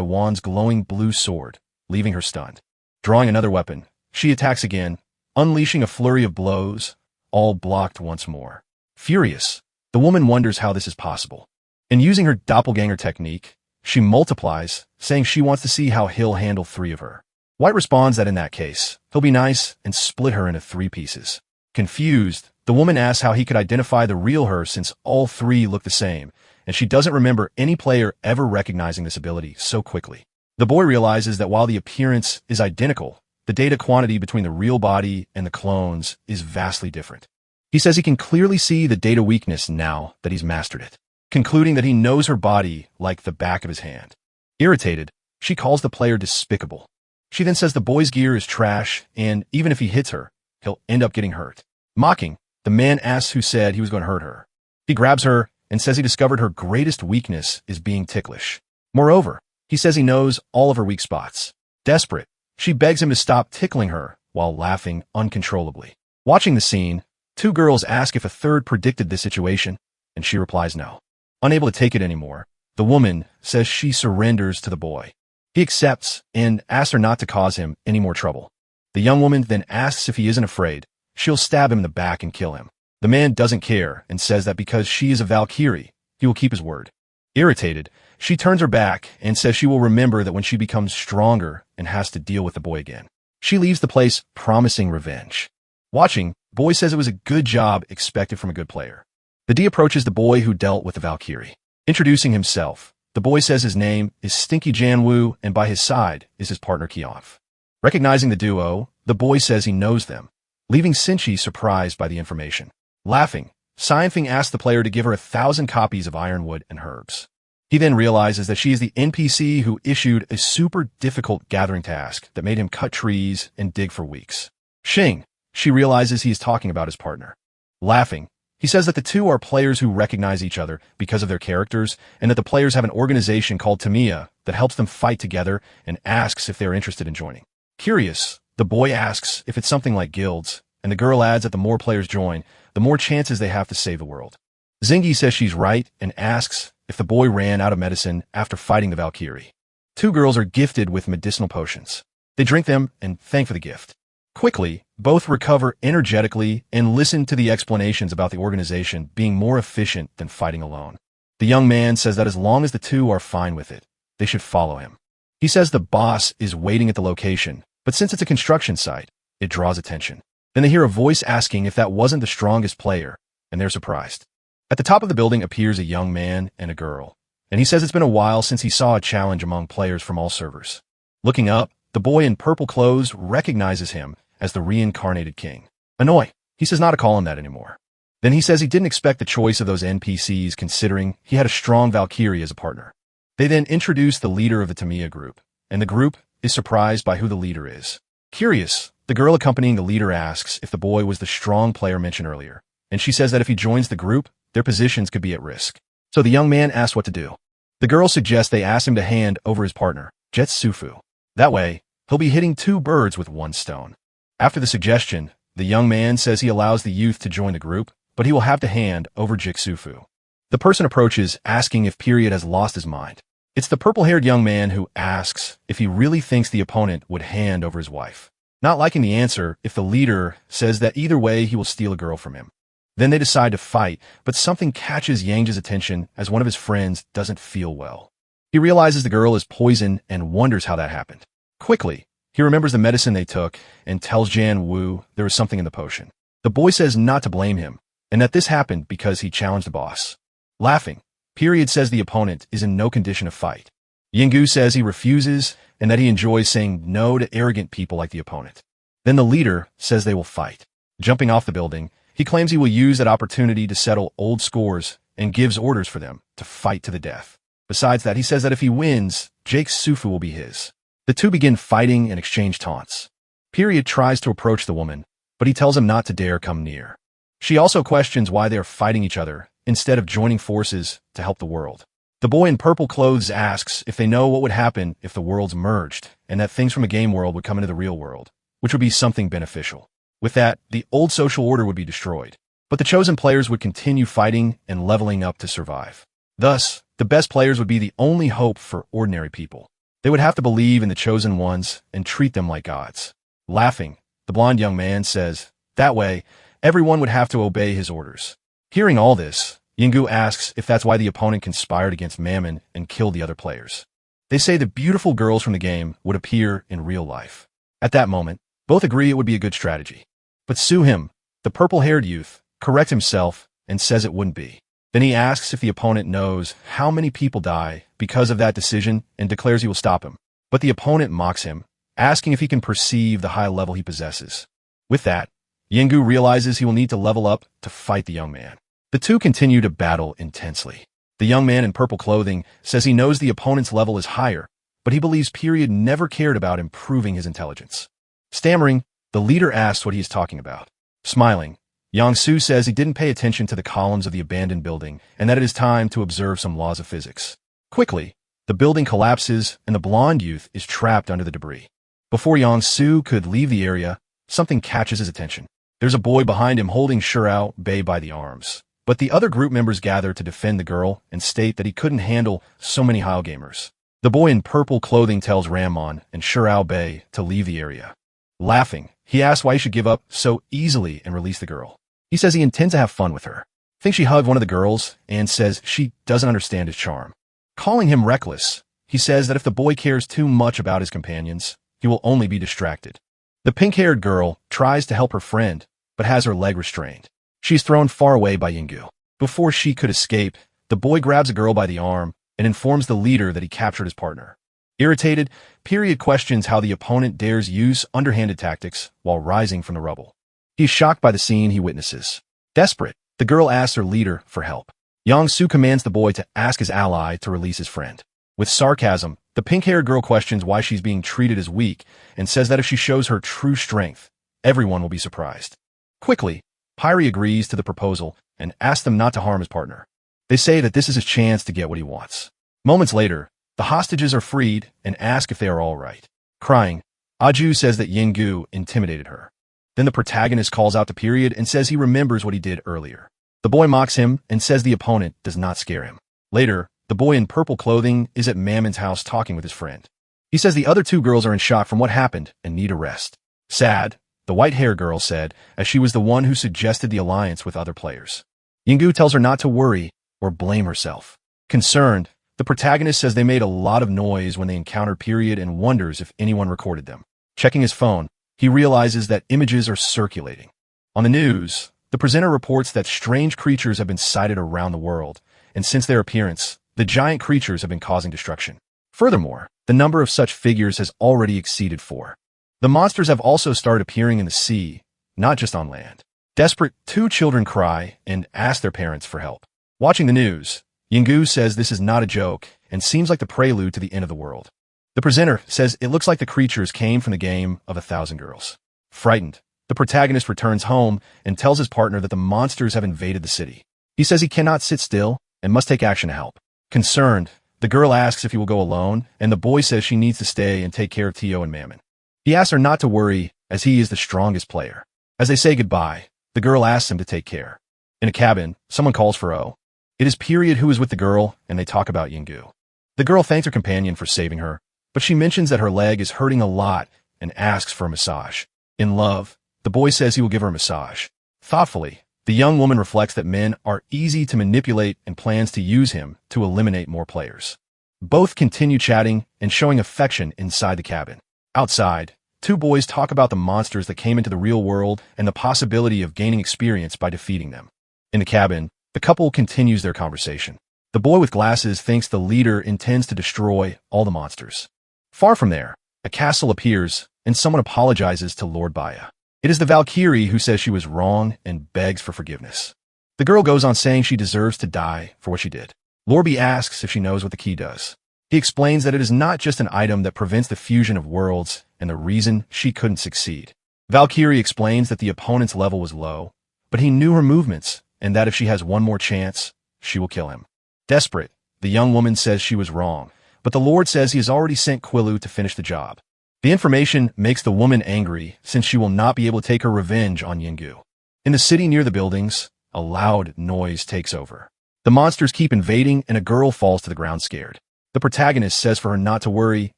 [SPEAKER 1] Juan's glowing blue sword, leaving her stunned. Drawing another weapon, she attacks again, unleashing a flurry of blows, all blocked once more. Furious, the woman wonders how this is possible. And using her doppelganger technique, she multiplies, saying she wants to see how he'll handle 3 of her. White responds that in that case, he'll be nice and split her into 3 pieces. Confused, the woman asks how he could identify the real her since all 3 look the same, and she doesn't remember any player ever recognizing this ability so quickly. The boy realizes that while the appearance is identical, the data quantity between the real body and the clones is vastly different. He says he can clearly see the data weakness now that he's mastered it, concluding that he knows her body like the back of his hand. Irritated, she calls the player despicable. She then says the boy's gear is trash, and even if he hits her, he'll end up getting hurt. Mocking, the man asks who said he was going to hurt her. He grabs her and says he discovered her greatest weakness is being ticklish. Moreover, he says he knows all of her weak spots. Desperate, she begs him to stop tickling her while laughing uncontrollably. Watching the scene, 2 girls ask if a third predicted this situation, and she replies no. Unable to take it anymore, the woman says she surrenders to the boy. He accepts and asks her not to cause him any more trouble. The young woman then asks if he isn't afraid. She'll stab him in the back and kill him. The man doesn't care and says that because she is a Valkyrie, he will keep his word. Irritated, she turns her back and says she will remember that when she becomes stronger and has to deal with the boy again. She leaves the place promising revenge. Watching, boy says it was a good job expected from a good player. The D approaches the boy who dealt with the Valkyrie. Introducing himself, the boy says his name is Stinky Janwoo and by his side is his partner Kiev. Recognizing the duo, the boy says he knows them, leaving Sinchi surprised by the information. Laughing, Scienfing asks the player to give her 1,000 copies of Ironwood and Herbs. He then realizes that she is the NPC who issued a super difficult gathering task that made him cut trees and dig for weeks. Shing, she realizes he is talking about his partner. Laughing, he says that the 2 are players who recognize each other because of their characters and that the players have an organization called Tamiya that helps them fight together and asks if they're interested in joining. Curious, the boy asks if it's something like guilds, and the girl adds that the more players join, the more chances they have to save the world. Zingy says she's right and asks if the boy ran out of medicine after fighting the Valkyrie. 2 girls are gifted with medicinal potions. They drink them and thank for the gift. Quickly, both recover energetically and listen to the explanations about the organization being more efficient than fighting alone. The young man says that as long as the 2 are fine with it, they should follow him. He says the boss is waiting at the location, but since it's a construction site, it draws attention. Then they hear a voice asking if that wasn't the strongest player, and they're surprised. At the top of the building appears a young man and a girl, and he says it's been a while since he saw a challenge among players from all servers. Looking up, the boy in purple clothes recognizes him as the reincarnated king. Annoy, he says not to call him that anymore. Then he says he didn't expect the choice of those NPCs considering he had a strong Valkyrie as a partner. They then introduce the leader of the Tamiya group, and the group is surprised by who the leader is. Curious, the girl accompanying the leader asks if the boy was the strong player mentioned earlier, and she says that if he joins the group, their positions could be at risk. So the young man asks what to do. The girl suggests they ask him to hand over his partner, Jetsufu. That way, he'll be hitting 2 birds with 1 stone. After the suggestion, the young man says he allows the youth to join the group, but he will have to hand over Jitsufu. The person approaches, asking if Period has lost his mind. It's the purple-haired young man who asks if he really thinks the opponent would hand over his wife. Not liking the answer, if the leader says that either way he will steal a girl from him. Then they decide to fight, but something catches Yang's attention as one of his friends doesn't feel well. He realizes the girl is poisoned and wonders how that happened. Quickly, he remembers the medicine they took and tells Jan Wu there was something in the potion. The boy says not to blame him, and that this happened because he challenged the boss. Laughing, Period says the opponent is in no condition to fight. Yinggu says he refuses and that he enjoys saying no to arrogant people like the opponent. Then the leader says they will fight. Jumping off the building, he claims he will use that opportunity to settle old scores and gives orders for them to fight to the death. Besides that, he says that if he wins, Jake's Sufu will be his. The 2 begin fighting and exchange taunts. Period tries to approach the woman, but he tells him not to dare come near. She also questions why they are fighting each other instead of joining forces to help the world. The boy in purple clothes asks if they know what would happen if the worlds merged and that things from a game world would come into the real world. which would be something beneficial. With that, the old social order would be destroyed, but the chosen players would continue fighting and leveling up to survive. Thus, the best players would be the only hope for ordinary people. They would have to believe in the chosen ones and treat them like gods. Laughing, the blonde young man says, that way, everyone would have to obey his orders. Hearing all this, Yingu asks if that's why the opponent conspired against Mammon and killed the other players. They say the beautiful girls from the game would appear in real life. At that moment, both agree it would be a good strategy. But Suhim, the purple-haired youth, corrects himself and says it wouldn't be. Then he asks if the opponent knows how many people die because of that decision and declares he will stop him. But the opponent mocks him, asking if he can perceive the high level he possesses. With that, Yingu realizes he will need to level up to fight the young man. The two continue to battle intensely. The young man in purple clothing says he knows the opponent's level is higher, but he believes Period never cared about improving his intelligence. Stammering, the leader asks what he is talking about. Smiling, Yang-Su says he didn't pay attention to the columns of the abandoned building and that it is time to observe some laws of physics. Quickly, the building collapses and the blonde youth is trapped under the debris. Before Yang-Su could leave the area, something catches his attention. There's a boy behind him holding Shirao Bei by the arms. But the other group members gather to defend the girl and state that he couldn't handle so many Hao gamers. The boy in purple clothing tells Ramon and Shirao Bei to leave the area. Laughing, he asks why he should give up so easily and release the girl. He says he intends to have fun with her. Thinks she hugged one of the girls and says she doesn't understand his charm. Calling him reckless, he says that if the boy cares too much about his companions, he will only be distracted. The pink-haired girl tries to help her friend, but has her leg restrained. She's thrown far away by Yingu. Before she could escape, the boy grabs a girl by the arm and informs the leader that he captured his partner. Irritated, Period questions how the opponent dares use underhanded tactics while rising from the rubble. He's shocked by the scene he witnesses. Desperate, the girl asks her leader for help. Yang-Su commands the boy to ask his ally to release his friend. With sarcasm, the pink-haired girl questions why she's being treated as weak and says that if she shows her true strength, everyone will be surprised. Quickly, Pyrie agrees to the proposal and asks them not to harm his partner. They say that this is his chance to get what he wants. Moments later, the hostages are freed and ask if they are all right. Crying, Aju says that Yingu intimidated her. Then the protagonist calls out to Period and says he remembers what he did earlier. The boy mocks him and says the opponent does not scare him. Later, the boy in purple clothing is at Mammon's house talking with his friend. He says the other two girls are in shock from what happened and need a rest. Sad, the white-haired girl said, as she was the one who suggested the alliance with other players. Yingu tells her not to worry or blame herself. Concerned, the protagonist says they made a lot of noise when they encountered Period and wonders if anyone recorded them. Checking his phone, he realizes that images are circulating. On the news, the presenter reports that strange creatures have been sighted around the world, and since their appearance, the giant creatures have been causing destruction. Furthermore, the number of such figures has already exceeded 4. The monsters have also started appearing in the sea, not just on land. Desperate, 2 children cry and ask their parents for help. Watching the news, Yingu says this is not a joke and seems like the prelude to the end of the world. The presenter says it looks like the creatures came from the game of 1,000 Girls. Frightened, the protagonist returns home and tells his partner that the monsters have invaded the city. He says he cannot sit still and must take action to help. Concerned, the girl asks if he will go alone, and the boy says she needs to stay and take care of Tio and Mammon. He asks her not to worry, as he is the strongest player. As they say goodbye, the girl asks him to take care. In a cabin, someone calls for O. It is Period who is with the girl, and they talk about Yingu. The girl thanks her companion for saving her, but she mentions that her leg is hurting a lot and asks for a massage. In love, the boy says he will give her a massage. Thoughtfully, the young woman reflects that men are easy to manipulate and plans to use him to eliminate more players. Both continue chatting and showing affection inside the cabin. Outside, 2 boys talk about the monsters that came into the real world and the possibility of gaining experience by defeating them. In the cabin, the couple continues their conversation. The boy with glasses thinks the leader intends to destroy all the monsters. Far from there, a castle appears and someone apologizes to Lord Baya. It is the Valkyrie who says she was wrong and begs for forgiveness. The girl goes on saying she deserves to die for what she did. Lorby asks if she knows what the key does. He explains that it is not just an item that prevents the fusion of worlds and the reason she couldn't succeed. Valkyrie explains that the opponent's level was low, but he knew her movements and that if she has one more chance, she will kill him. Desperate, the young woman says she was wrong, but the Lord says he has already sent Quilu to finish the job. The information makes the woman angry since she will not be able to take her revenge on Yingu. In the city near the buildings, a loud noise takes over. The monsters keep invading and a girl falls to the ground scared. The protagonist says for her not to worry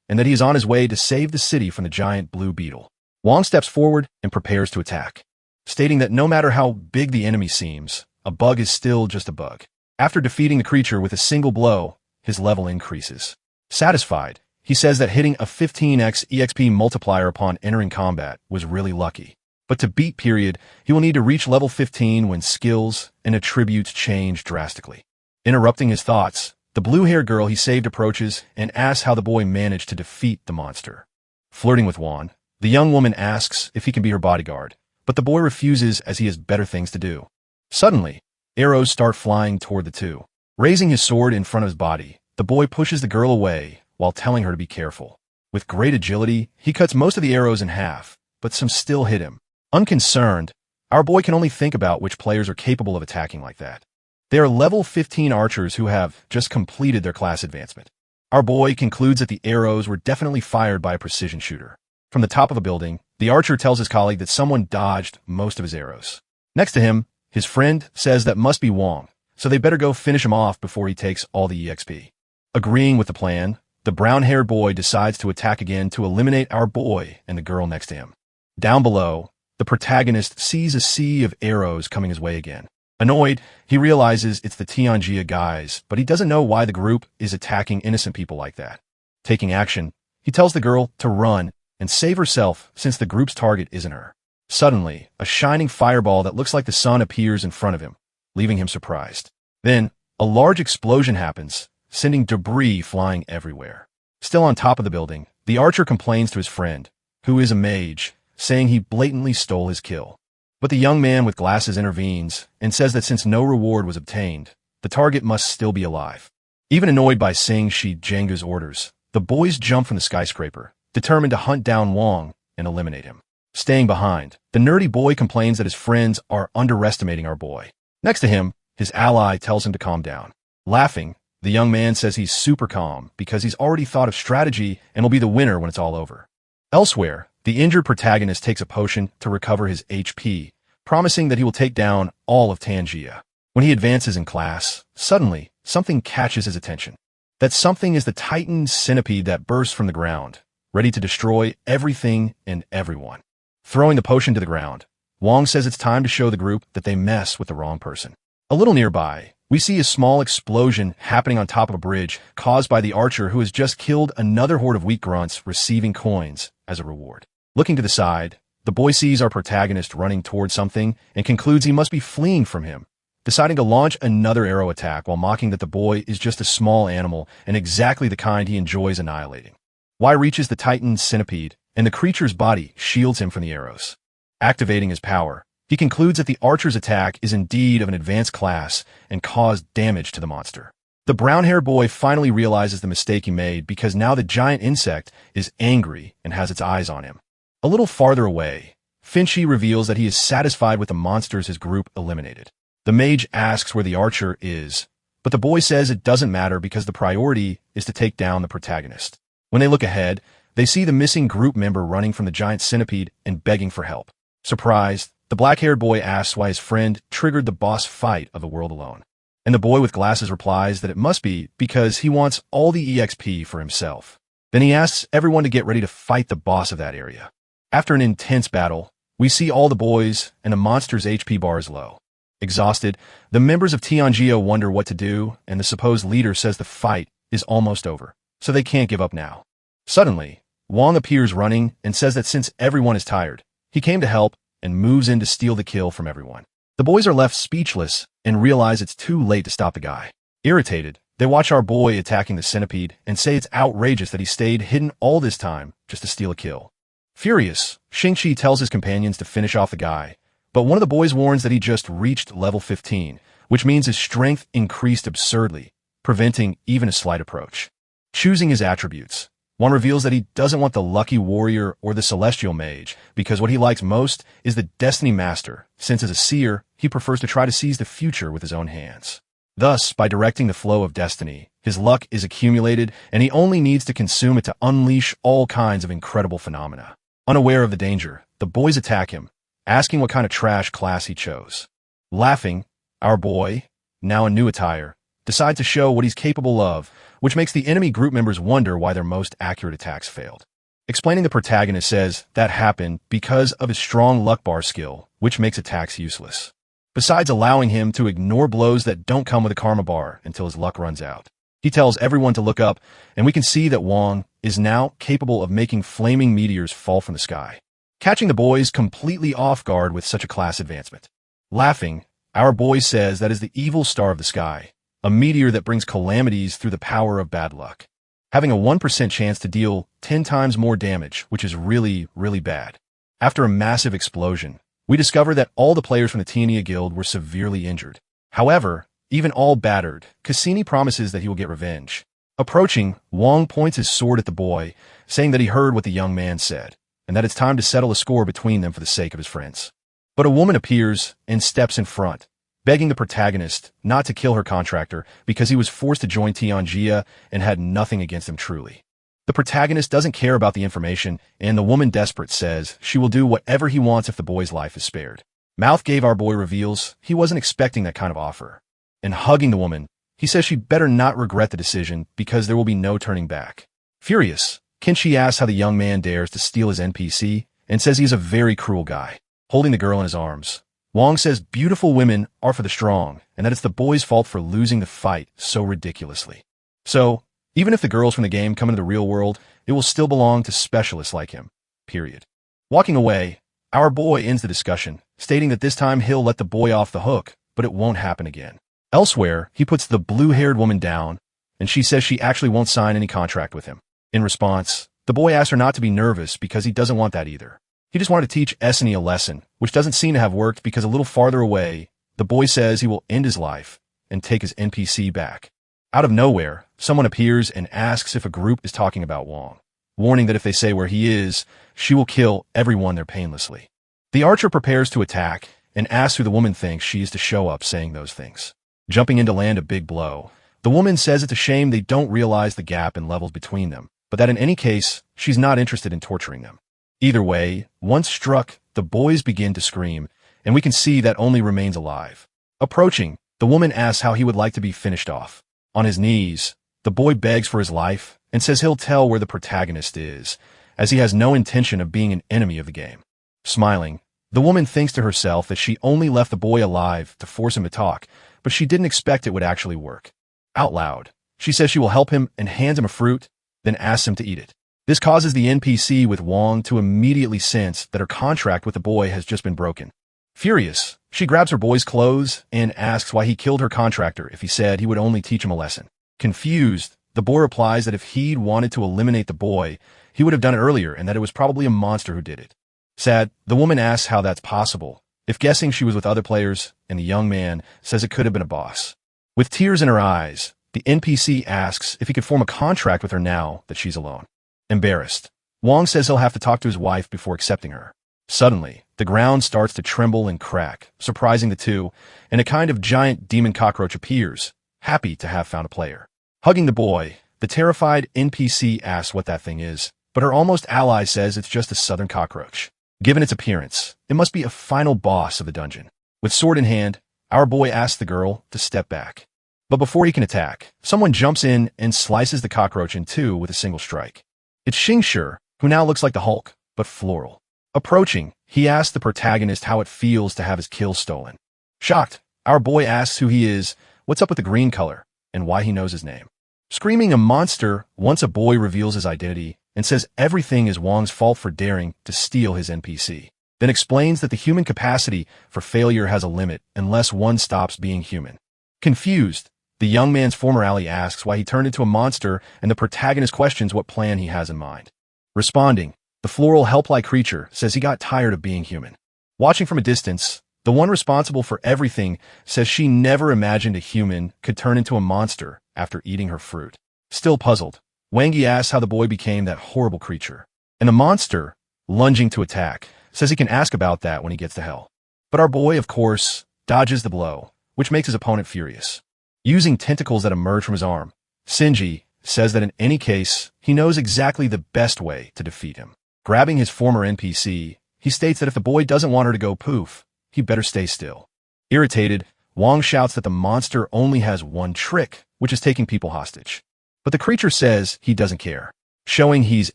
[SPEAKER 1] and that he is on his way to save the city from the giant blue beetle. Wong steps forward and prepares to attack, stating that no matter how big the enemy seems, a bug is still just a bug. After defeating the creature with a single blow, his level increases. Satisfied, he says that hitting a 15x EXP multiplier upon entering combat was really lucky. But to beat period, he will need to reach level 15 when skills and attributes change drastically. Interrupting his thoughts, the blue-haired girl he saved approaches and asks how the boy managed to defeat the monster. Flirting with Juan, the young woman asks if he can be her bodyguard, but the boy refuses as he has better things to do. Suddenly, arrows start flying toward the two. Raising his sword in front of his body, the boy pushes the girl away while telling her to be careful. With great agility, he cuts most of the arrows in half, but some still hit him. Unconcerned, our boy can only think about which players are capable of attacking like that. They are level 15 archers who have just completed their class advancement. Our boy concludes that the arrows were definitely fired by a precision shooter. From the top of a building, the archer tells his colleague that someone dodged most of his arrows. Next to him, his friend says that must be Wong, so they better go finish him off before he takes all the EXP. Agreeing with the plan, the brown-haired boy decides to attack again to eliminate our boy and the girl next to him. Down below, the protagonist sees a sea of arrows coming his way again. Annoyed, he realizes it's the Tianjia guys, but he doesn't know why the group is attacking innocent people like that. Taking action, he tells the girl to run and save herself since the group's target isn't her. Suddenly, a shining fireball that looks like the sun appears in front of him, leaving him surprised. Then, a large explosion happens, sending debris flying everywhere. Still on top of the building, the archer complains to his friend, who is a mage, saying he blatantly stole his kill. But the young man with glasses intervenes and says that since no reward was obtained, the target must still be alive. Even annoyed by seeing Shi Jenga's orders, the boys jump from the skyscraper, determined to hunt down Wong and eliminate him. Staying behind, the nerdy boy complains that his friends are underestimating our boy. Next to him, his ally tells him to calm down. Laughing, the young man says he's super calm because he's already thought of strategy and will be the winner when it's all over. Elsewhere, the injured protagonist takes a potion to recover his HP, promising that he will take down all of Tangia. When he advances in class, suddenly, something catches his attention. That something is the Titan centipede that bursts from the ground, ready to destroy everything and everyone. Throwing the potion to the ground, Wong says it's time to show the group that they mess with the wrong person. A little nearby, we see a small explosion happening on top of a bridge caused by the archer who has just killed another horde of weak grunts receiving coins as a reward. Looking to the side, the boy sees our protagonist running towards something and concludes he must be fleeing from him, deciding to launch another arrow attack while mocking that the boy is just a small animal and exactly the kind he enjoys annihilating. Y reaches the Titan centipede, and the creature's body shields him from the arrows. Activating his power, he concludes that the archer's attack is indeed of an advanced class and caused damage to the monster. The brown-haired boy finally realizes the mistake he made because now the giant insect is angry and has its eyes on him. A little farther away, Finchie reveals that he is satisfied with the monsters his group eliminated. The mage asks where the archer is, but the boy says it doesn't matter because the priority is to take down the protagonist. When they look ahead, they see the missing group member running from the giant centipede and begging for help. Surprised, the black-haired boy asks why his friend triggered the boss fight of the world alone. And the boy with glasses replies that it must be because he wants all the EXP for himself. Then he asks everyone to get ready to fight the boss of that area. After an intense battle, we see all the boys and the monster's HP bar is low. Exhausted, the members of Tianjia wonder what to do, and the supposed leader says the fight is almost over, so they can't give up now. Suddenly, Wong appears running and says that since everyone is tired, he came to help and moves in to steal the kill from everyone. The boys are left speechless and realize it's too late to stop the guy. Irritated, they watch our boy attacking the centipede and say it's outrageous that he stayed hidden all this time just to steal a kill. Furious, Xingqi tells his companions to finish off the guy, but one of the boys warns that he just reached level 15, which means his strength increased absurdly, preventing even a slight approach. Choosing his attributes, one reveals that he doesn't want the Lucky Warrior or the Celestial Mage, because what he likes most is the Destiny Master, since as a seer, he prefers to try to seize the future with his own hands. Thus, by directing the flow of destiny, His luck is accumulated, and he only needs to consume it to unleash all kinds of incredible phenomena. Unaware of the danger, the boys attack him, asking what kind of trash class he chose. Laughing, our boy, now in new attire, decides to show what he's capable of, which makes the enemy group members wonder why their most accurate attacks failed. Explaining, the protagonist says that happened because of his strong luck bar skill, which makes attacks useless. Besides allowing him to ignore blows that don't come with a karma bar until his luck runs out. He tells everyone to look up, and we can see that Wong is now capable of making flaming meteors fall from the sky, catching the boys completely off guard with such a class advancement. Laughing, our boy says that is the evil star of the sky, a meteor that brings calamities through the power of bad luck, having a 1% chance to deal 10 times more damage, which is really, really bad. After a massive explosion, we discover that all the players from the Tiania Guild were severely injured. However, even all battered, Cassini promises that he will get revenge. Approaching, Wong points his sword at the boy, saying that he heard what the young man said, and that it's time to settle a score between them for the sake of his friends. But a woman appears and steps in front, begging the protagonist not to kill her contractor because he was forced to join Tianjia and had nothing against him truly. The protagonist doesn't care about the information, and the woman, desperate, says she will do whatever he wants if the boy's life is spared. Mouth gave our boy reveals he wasn't expecting that kind of offer. And hugging the woman, he says she better not regret the decision because there will be no turning back. Furious, Kenshi asks how the young man dares to steal his NPC and says he's a very cruel guy. Holding the girl in his arms, Wong says beautiful women are for the strong and that it's the boy's fault for losing the fight so ridiculously. So, even if the girls from the game come into the real world, it will still belong to specialists like him. Period. Walking away, our boy ends the discussion, stating that this time he'll let the boy off the hook, but it won't happen again. Elsewhere, he puts the blue-haired woman down, and she says she actually won't sign any contract with him. In response, the boy asks her not to be nervous because he doesn't want that either. He just wanted to teach Essany a lesson, which doesn't seem to have worked because a little farther away, the boy says he will end his life and take his NPC back. Out of nowhere, someone appears and asks if a group is talking about Wong, warning that if they say where he is, she will kill everyone there painlessly. The archer prepares to attack and asks who the woman thinks she is to show up saying those things. Jumping in to land a big blow, the woman says it's a shame they don't realize the gap in levels between them, but that in any case, she's not interested in torturing them. Either way, once struck, the boys begin to scream, and we can see that only remains alive. Approaching, the woman asks how he would like to be finished off. On his knees, the boy begs for his life and says he'll tell where the protagonist is, as he has no intention of being an enemy of the game. Smiling, the woman thinks to herself that she only left the boy alive to force him to talk, but she didn't expect it would actually work. Out loud, she says she will help him and hands him a fruit, then asks him to eat it. This causes the NPC with Wong to immediately sense that her contract with the boy has just been broken. Furious, she grabs her boy's clothes and asks why he killed her contractor if he said he would only teach him a lesson. Confused, the boy replies that if he'd wanted to eliminate the boy, he would have done it earlier and that it was probably a monster who did it. Sad, the woman asks how that's possible, if guessing she was with other players, and the young man says it could have been a boss. With tears in her eyes, the NPC asks if he could form a contract with her now that she's alone. Embarrassed, Wong says he'll have to talk to his wife before accepting her. Suddenly, the ground starts to tremble and crack, surprising the two, and a kind of giant demon cockroach appears, happy to have found a player. Hugging the boy, the terrified NPC asks what that thing is, but her almost ally says it's just a southern cockroach. Given its appearance, it must be a final boss of the dungeon. With sword in hand, our boy asks the girl to step back. But before he can attack, someone jumps in and slices the cockroach in two with a single strike. It's Xingshi, who now looks like the Hulk, but floral. Approaching, he asks the protagonist how it feels to have his kill stolen. Shocked, our boy asks who he is, what's up with the green color, and why he knows his name. Screaming a monster once a boy reveals his identity and says everything is Wong's fault for daring to steal his NPC, then explains that the human capacity for failure has a limit unless one stops being human. Confused, the young man's former ally asks why he turned into a monster, and the protagonist questions what plan he has in mind. Responding, the floral help-like creature says he got tired of being human. Watching from a distance, the one responsible for everything says she never imagined a human could turn into a monster after eating her fruit. Still puzzled, Wangi asks how the boy became that horrible creature. And the monster, lunging to attack, says he can ask about that when he gets to hell. But our boy, of course, dodges the blow, which makes his opponent furious. Using tentacles that emerge from his arm, Shinji says that in any case, he knows exactly the best way to defeat him. Grabbing his former NPC, he states that if the boy doesn't want her to go poof, he better stay still. Irritated, Wong shouts that the monster only has one trick, which is taking people hostage. But the creature says he doesn't care. Showing he's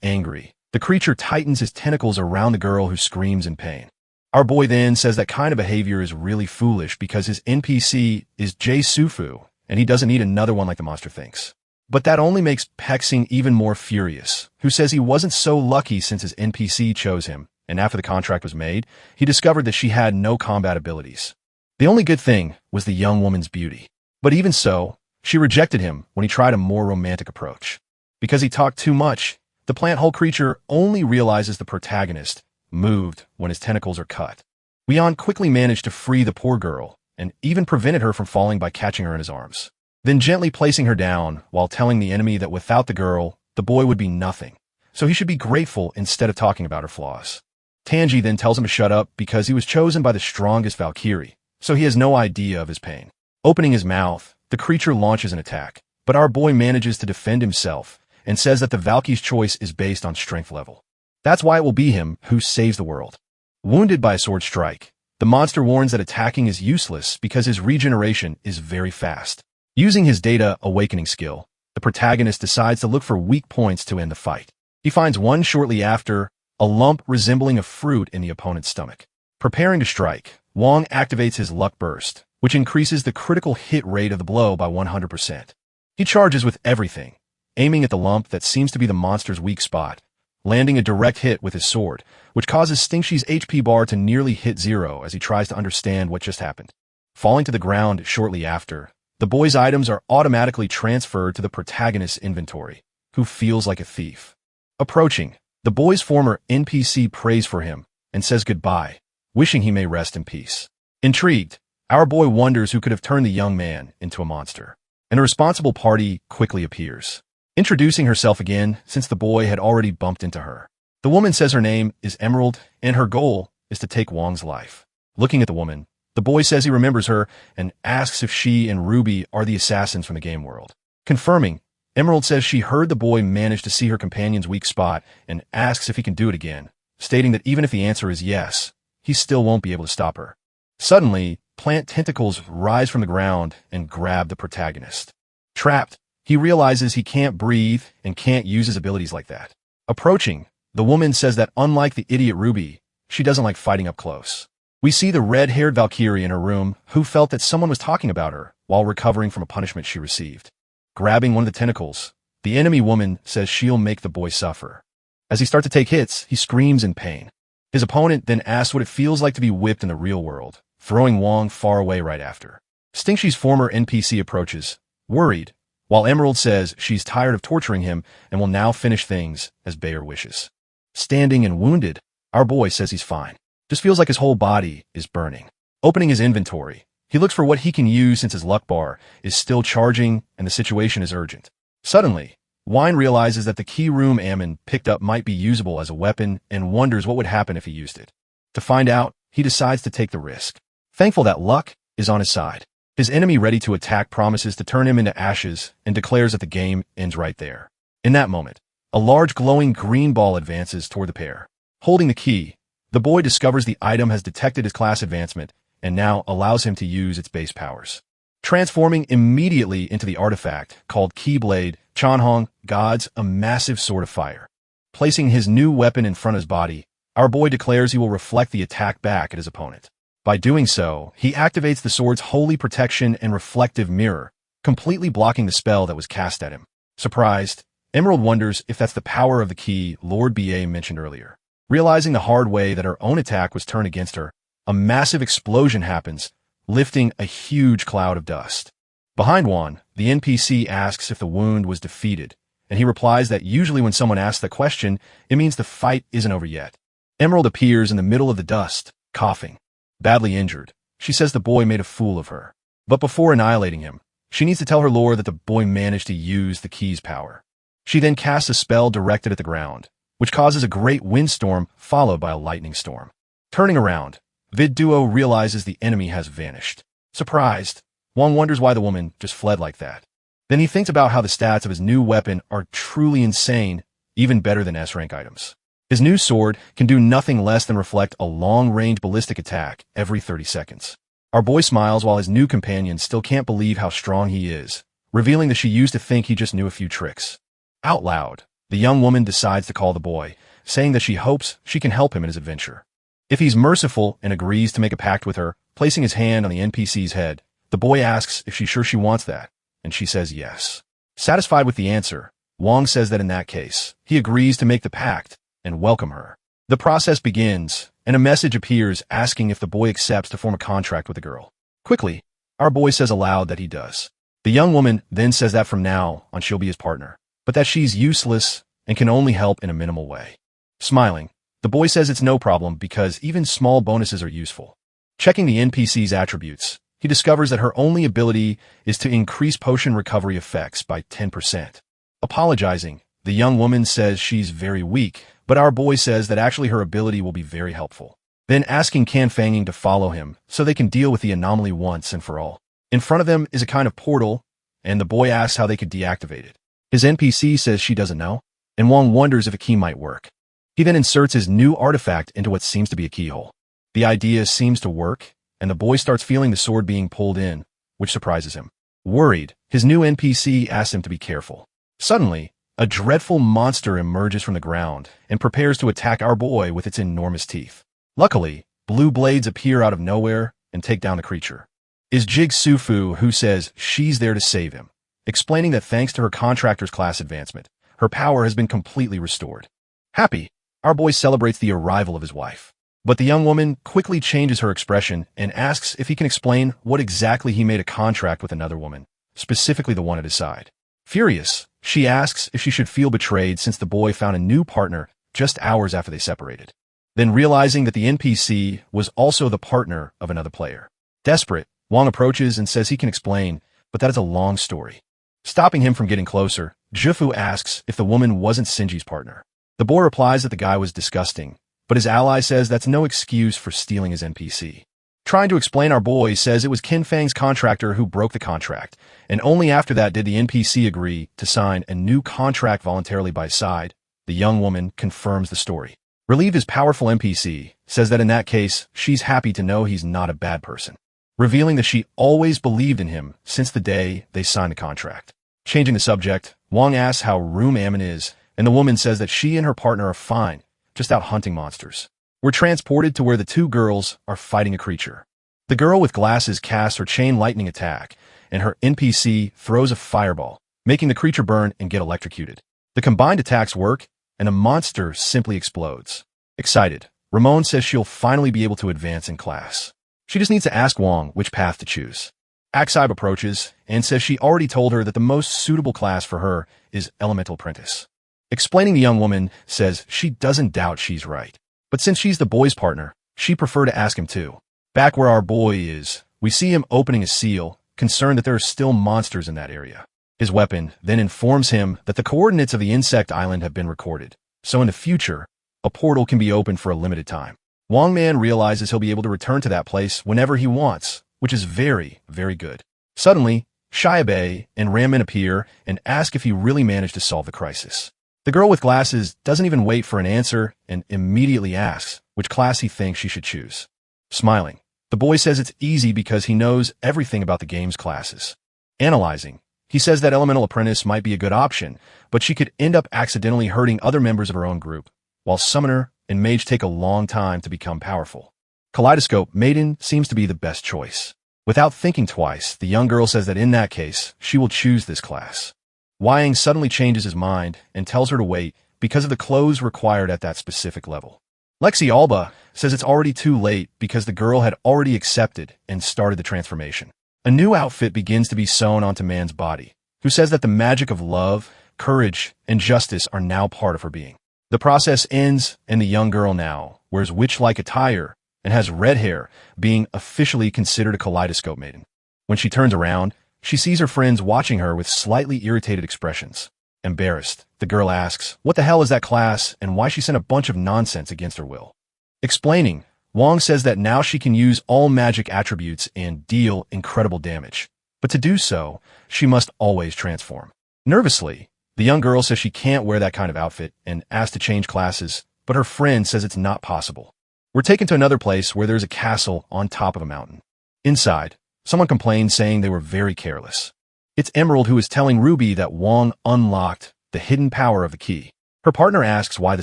[SPEAKER 1] angry, the creature tightens his tentacles around the girl who screams in pain. Our boy then says that kind of behavior is really foolish because his NPC is Jisufu, and he doesn't need another one like the monster thinks. But that only makes Pexing even more furious, who says he wasn't so lucky since his NPC chose him, and after the contract was made, he discovered that she had no combat abilities. The only good thing was the young woman's beauty. But even so, she rejected him when he tried a more romantic approach. Because he talked too much, the plant-hole creature only realizes the protagonist moved when his tentacles are cut. Weon quickly managed to free the poor girl, and even prevented her from falling by catching her in his arms, then gently placing her down while telling the enemy that without the girl, the boy would be nothing, so he should be grateful instead of talking about her flaws. Tanji then tells him to shut up because he was chosen by the strongest Valkyrie, so he has no idea of his pain. Opening his mouth, the creature launches an attack, but our boy manages to defend himself and says that the Valkyrie's choice is based on strength level. That's why it will be him who saves the world. Wounded by a sword strike, the monster warns that attacking is useless because his regeneration is very fast. Using his data awakening skill, the protagonist decides to look for weak points to end the fight. He finds one shortly after, a lump resembling a fruit in the opponent's stomach. Preparing to strike, Wong activates his luck burst, which increases the critical hit rate of the blow by 100%. He charges with everything, aiming at the lump that seems to be the monster's weak spot, landing a direct hit with his sword, which causes Stingshi's HP bar to nearly hit 0 as he tries to understand what just happened. Falling to the ground shortly after, the boy's items are automatically transferred to the protagonist's inventory, who feels like a thief. Approaching, the boy's former NPC prays for him and says goodbye, wishing he may rest in peace. Intrigued, our boy wonders who could have turned the young man into a monster, and a responsible party quickly appears, introducing herself again since the boy had already bumped into her. The woman says her name is Emerald, and her goal is to take Wong's life. Looking at the woman, the boy says he remembers her and asks if she and Ruby are the assassins from the game world. Confirming, Emerald says she heard the boy manage to see her companion's weak spot and asks if he can do it again, stating that even if the answer is yes, he still won't be able to stop her. Suddenly, plant tentacles rise from the ground and grab the protagonist. Trapped, he realizes he can't breathe and can't use his abilities like that. Approaching, the woman says that unlike the idiot Ruby, she doesn't like fighting up close. We see the red-haired Valkyrie in her room who felt that someone was talking about her while recovering from a punishment she received. Grabbing one of the tentacles, the enemy woman says she'll make the boy suffer. As he starts to take hits, he screams in pain. His opponent then asks what it feels like to be whipped in the real world, throwing Wong far away right after. Stingshi's former NPC approaches, worried, while Emerald says she's tired of torturing him and will now finish things as Bayer wishes. Standing and wounded, our boy says he's fine. Just feels like his whole body is burning. Opening his inventory, he looks for what he can use since his luck bar is still charging and the situation is urgent. Suddenly, Wine realizes that the key room Ammon picked up might be usable as a weapon and wonders what would happen if he used it. To find out, he decides to take the risk. Thankful that luck is on his side. His enemy ready to attack promises to turn him into ashes and declares that the game ends right there. In that moment, a large glowing green ball advances toward the pair. Holding the key, the boy discovers the item has detected his class advancement and now allows him to use its base powers. Transforming immediately into the artifact called Keyblade, Chanhong gods a massive sword of fire. Placing his new weapon in front of his body, our boy declares he will reflect the attack back at his opponent. By doing so, he activates the sword's holy protection and reflective mirror, completely blocking the spell that was cast at him. Surprised, Emerald wonders if that's the power of the key Lord B.A. mentioned earlier. Realizing the hard way that her own attack was turned against her, a massive explosion happens, lifting a huge cloud of dust. Behind Juan, the NPC asks if the wound was defeated, and he replies that usually when someone asks that question, it means the fight isn't over yet. Emerald appears in the middle of the dust, coughing. Badly injured, she says the boy made a fool of her. But before annihilating him, she needs to tell her lore that the boy managed to use the key's power. She then casts a spell directed at the ground, which causes a great windstorm followed by a lightning storm. Turning around, Vid Duo realizes the enemy has vanished. Surprised, Wong wonders why the woman just fled like that. Then he thinks about how the stats of his new weapon are truly insane, even better than S-rank items. His new sword can do nothing less than reflect a long-range ballistic attack every 30 seconds. Our boy smiles while his new companion still can't believe how strong he is, revealing that she used to think he just knew a few tricks. Out loud, the young woman decides to call the boy, saying that she hopes she can help him in his adventure. If he's merciful and agrees to make a pact with her, placing his hand on the NPC's head, the boy asks if she's sure she wants that, and she says yes. Satisfied with the answer, Wong says that in that case, he agrees to make the pact and welcome her. The process begins, and a message appears asking if the boy accepts to form a contract with the girl. Quickly, our boy says aloud that he does. The young woman then says that from now on she'll be his partner, but that she's useless and can only help in a minimal way. Smiling, the boy says it's no problem because even small bonuses are useful. Checking the NPC's attributes, he discovers that her only ability is to increase potion recovery effects by 10%. Apologizing, the young woman says she's very weak, but our boy says that actually her ability will be very helpful. Then asking Can Fanging to follow him so they can deal with the anomaly once and for all. In front of them is a kind of portal, and the boy asks how they could deactivate it. His NPC says she doesn't know, and Wong wonders if a key might work. He then inserts his new artifact into what seems to be a keyhole. The idea seems to work, and the boy starts feeling the sword being pulled in, which surprises him. Worried, his new NPC asks him to be careful. Suddenly, a dreadful monster emerges from the ground and prepares to attack our boy with its enormous teeth. Luckily, blue blades appear out of nowhere and take down the creature. It's Jigsufu who says she's there to save him, explaining that thanks to her contractor's class advancement, her power has been completely restored. Happy, our boy celebrates the arrival of his wife. But the young woman quickly changes her expression and asks if he can explain what exactly he made a contract with another woman, specifically the one at his side. Furious, she asks if she should feel betrayed since the boy found a new partner just hours after they separated. Then realizing that the NPC was also the partner of another player. Desperate, Wong approaches and says he can explain, but that is a long story. Stopping him from getting closer, Jufu asks if the woman wasn't Shinji's partner. The boy replies that the guy was disgusting, but his ally says that's no excuse for stealing his NPC. Trying to explain, our boy says it was Qin Fang's contractor who broke the contract, and only after that did the NPC agree to sign a new contract voluntarily by his side. The young woman confirms the story. Relieved, his powerful NPC says that in that case, she's happy to know he's not a bad person, revealing that she always believed in him since the day they signed the contract. Changing the subject, Wong asks how Room Ammon is, and the woman says that she and her partner are fine, just out hunting monsters. We're transported to where the two girls are fighting a creature. The girl with glasses casts her chain lightning attack, and her NPC throws a fireball, making the creature burn and get electrocuted. The combined attacks work, and the monster simply explodes. Excited, Ramon says she'll finally be able to advance in class. She just needs to ask Wong which path to choose. Aksib approaches and says she already told her that the most suitable class for her is Elemental Apprentice. Explaining, the young woman says she doesn't doubt she's right, but since she's the boy's partner, she'd prefer to ask him too. Back where our boy is, we see him opening a seal, concerned that there are still monsters in that area. His weapon then informs him that the coordinates of the insect island have been recorded, so in the future, a portal can be opened for a limited time. Wong Man realizes he'll be able to return to that place whenever he wants, which is very, very good. Suddenly, Xiaobei and Ramen appear and ask if he really managed to solve the crisis. The girl with glasses doesn't even wait for an answer and immediately asks which class he thinks she should choose. Smiling, the boy says it's easy because he knows everything about the game's classes. Analyzing, he says that Elemental Apprentice might be a good option, but she could end up accidentally hurting other members of her own group, while Summoner and Mage take a long time to become powerful. Kaleidoscope Maiden seems to be the best choice. Without thinking twice, the young girl says that in that case, she will choose this class. Wang suddenly changes his mind and tells her to wait because of the clothes required at that specific level. Lexi Alba says it's already too late because the girl had already accepted and started the transformation. A new outfit begins to be sewn onto Man's body, who says that the magic of love, courage, and justice are now part of her being. The process ends, and the young girl now wears witch-like attire and has red hair, being officially considered a Kaleidoscope Maiden. When she turns around, she sees her friends watching her with slightly irritated expressions. Embarrassed, the girl asks what the hell is that class and why she sent a bunch of nonsense against her will. Explaining, Wong says that now she can use all magic attributes and deal incredible damage. But to do so, she must always transform. Nervously, the young girl says she can't wear that kind of outfit and asks to change classes, but her friend says it's not possible. We're taken to another place where there's a castle on top of a mountain. Inside, someone complains saying they were very careless. It's Emerald who is telling Ruby that Wong unlocked the hidden power of the key. Her partner asks why the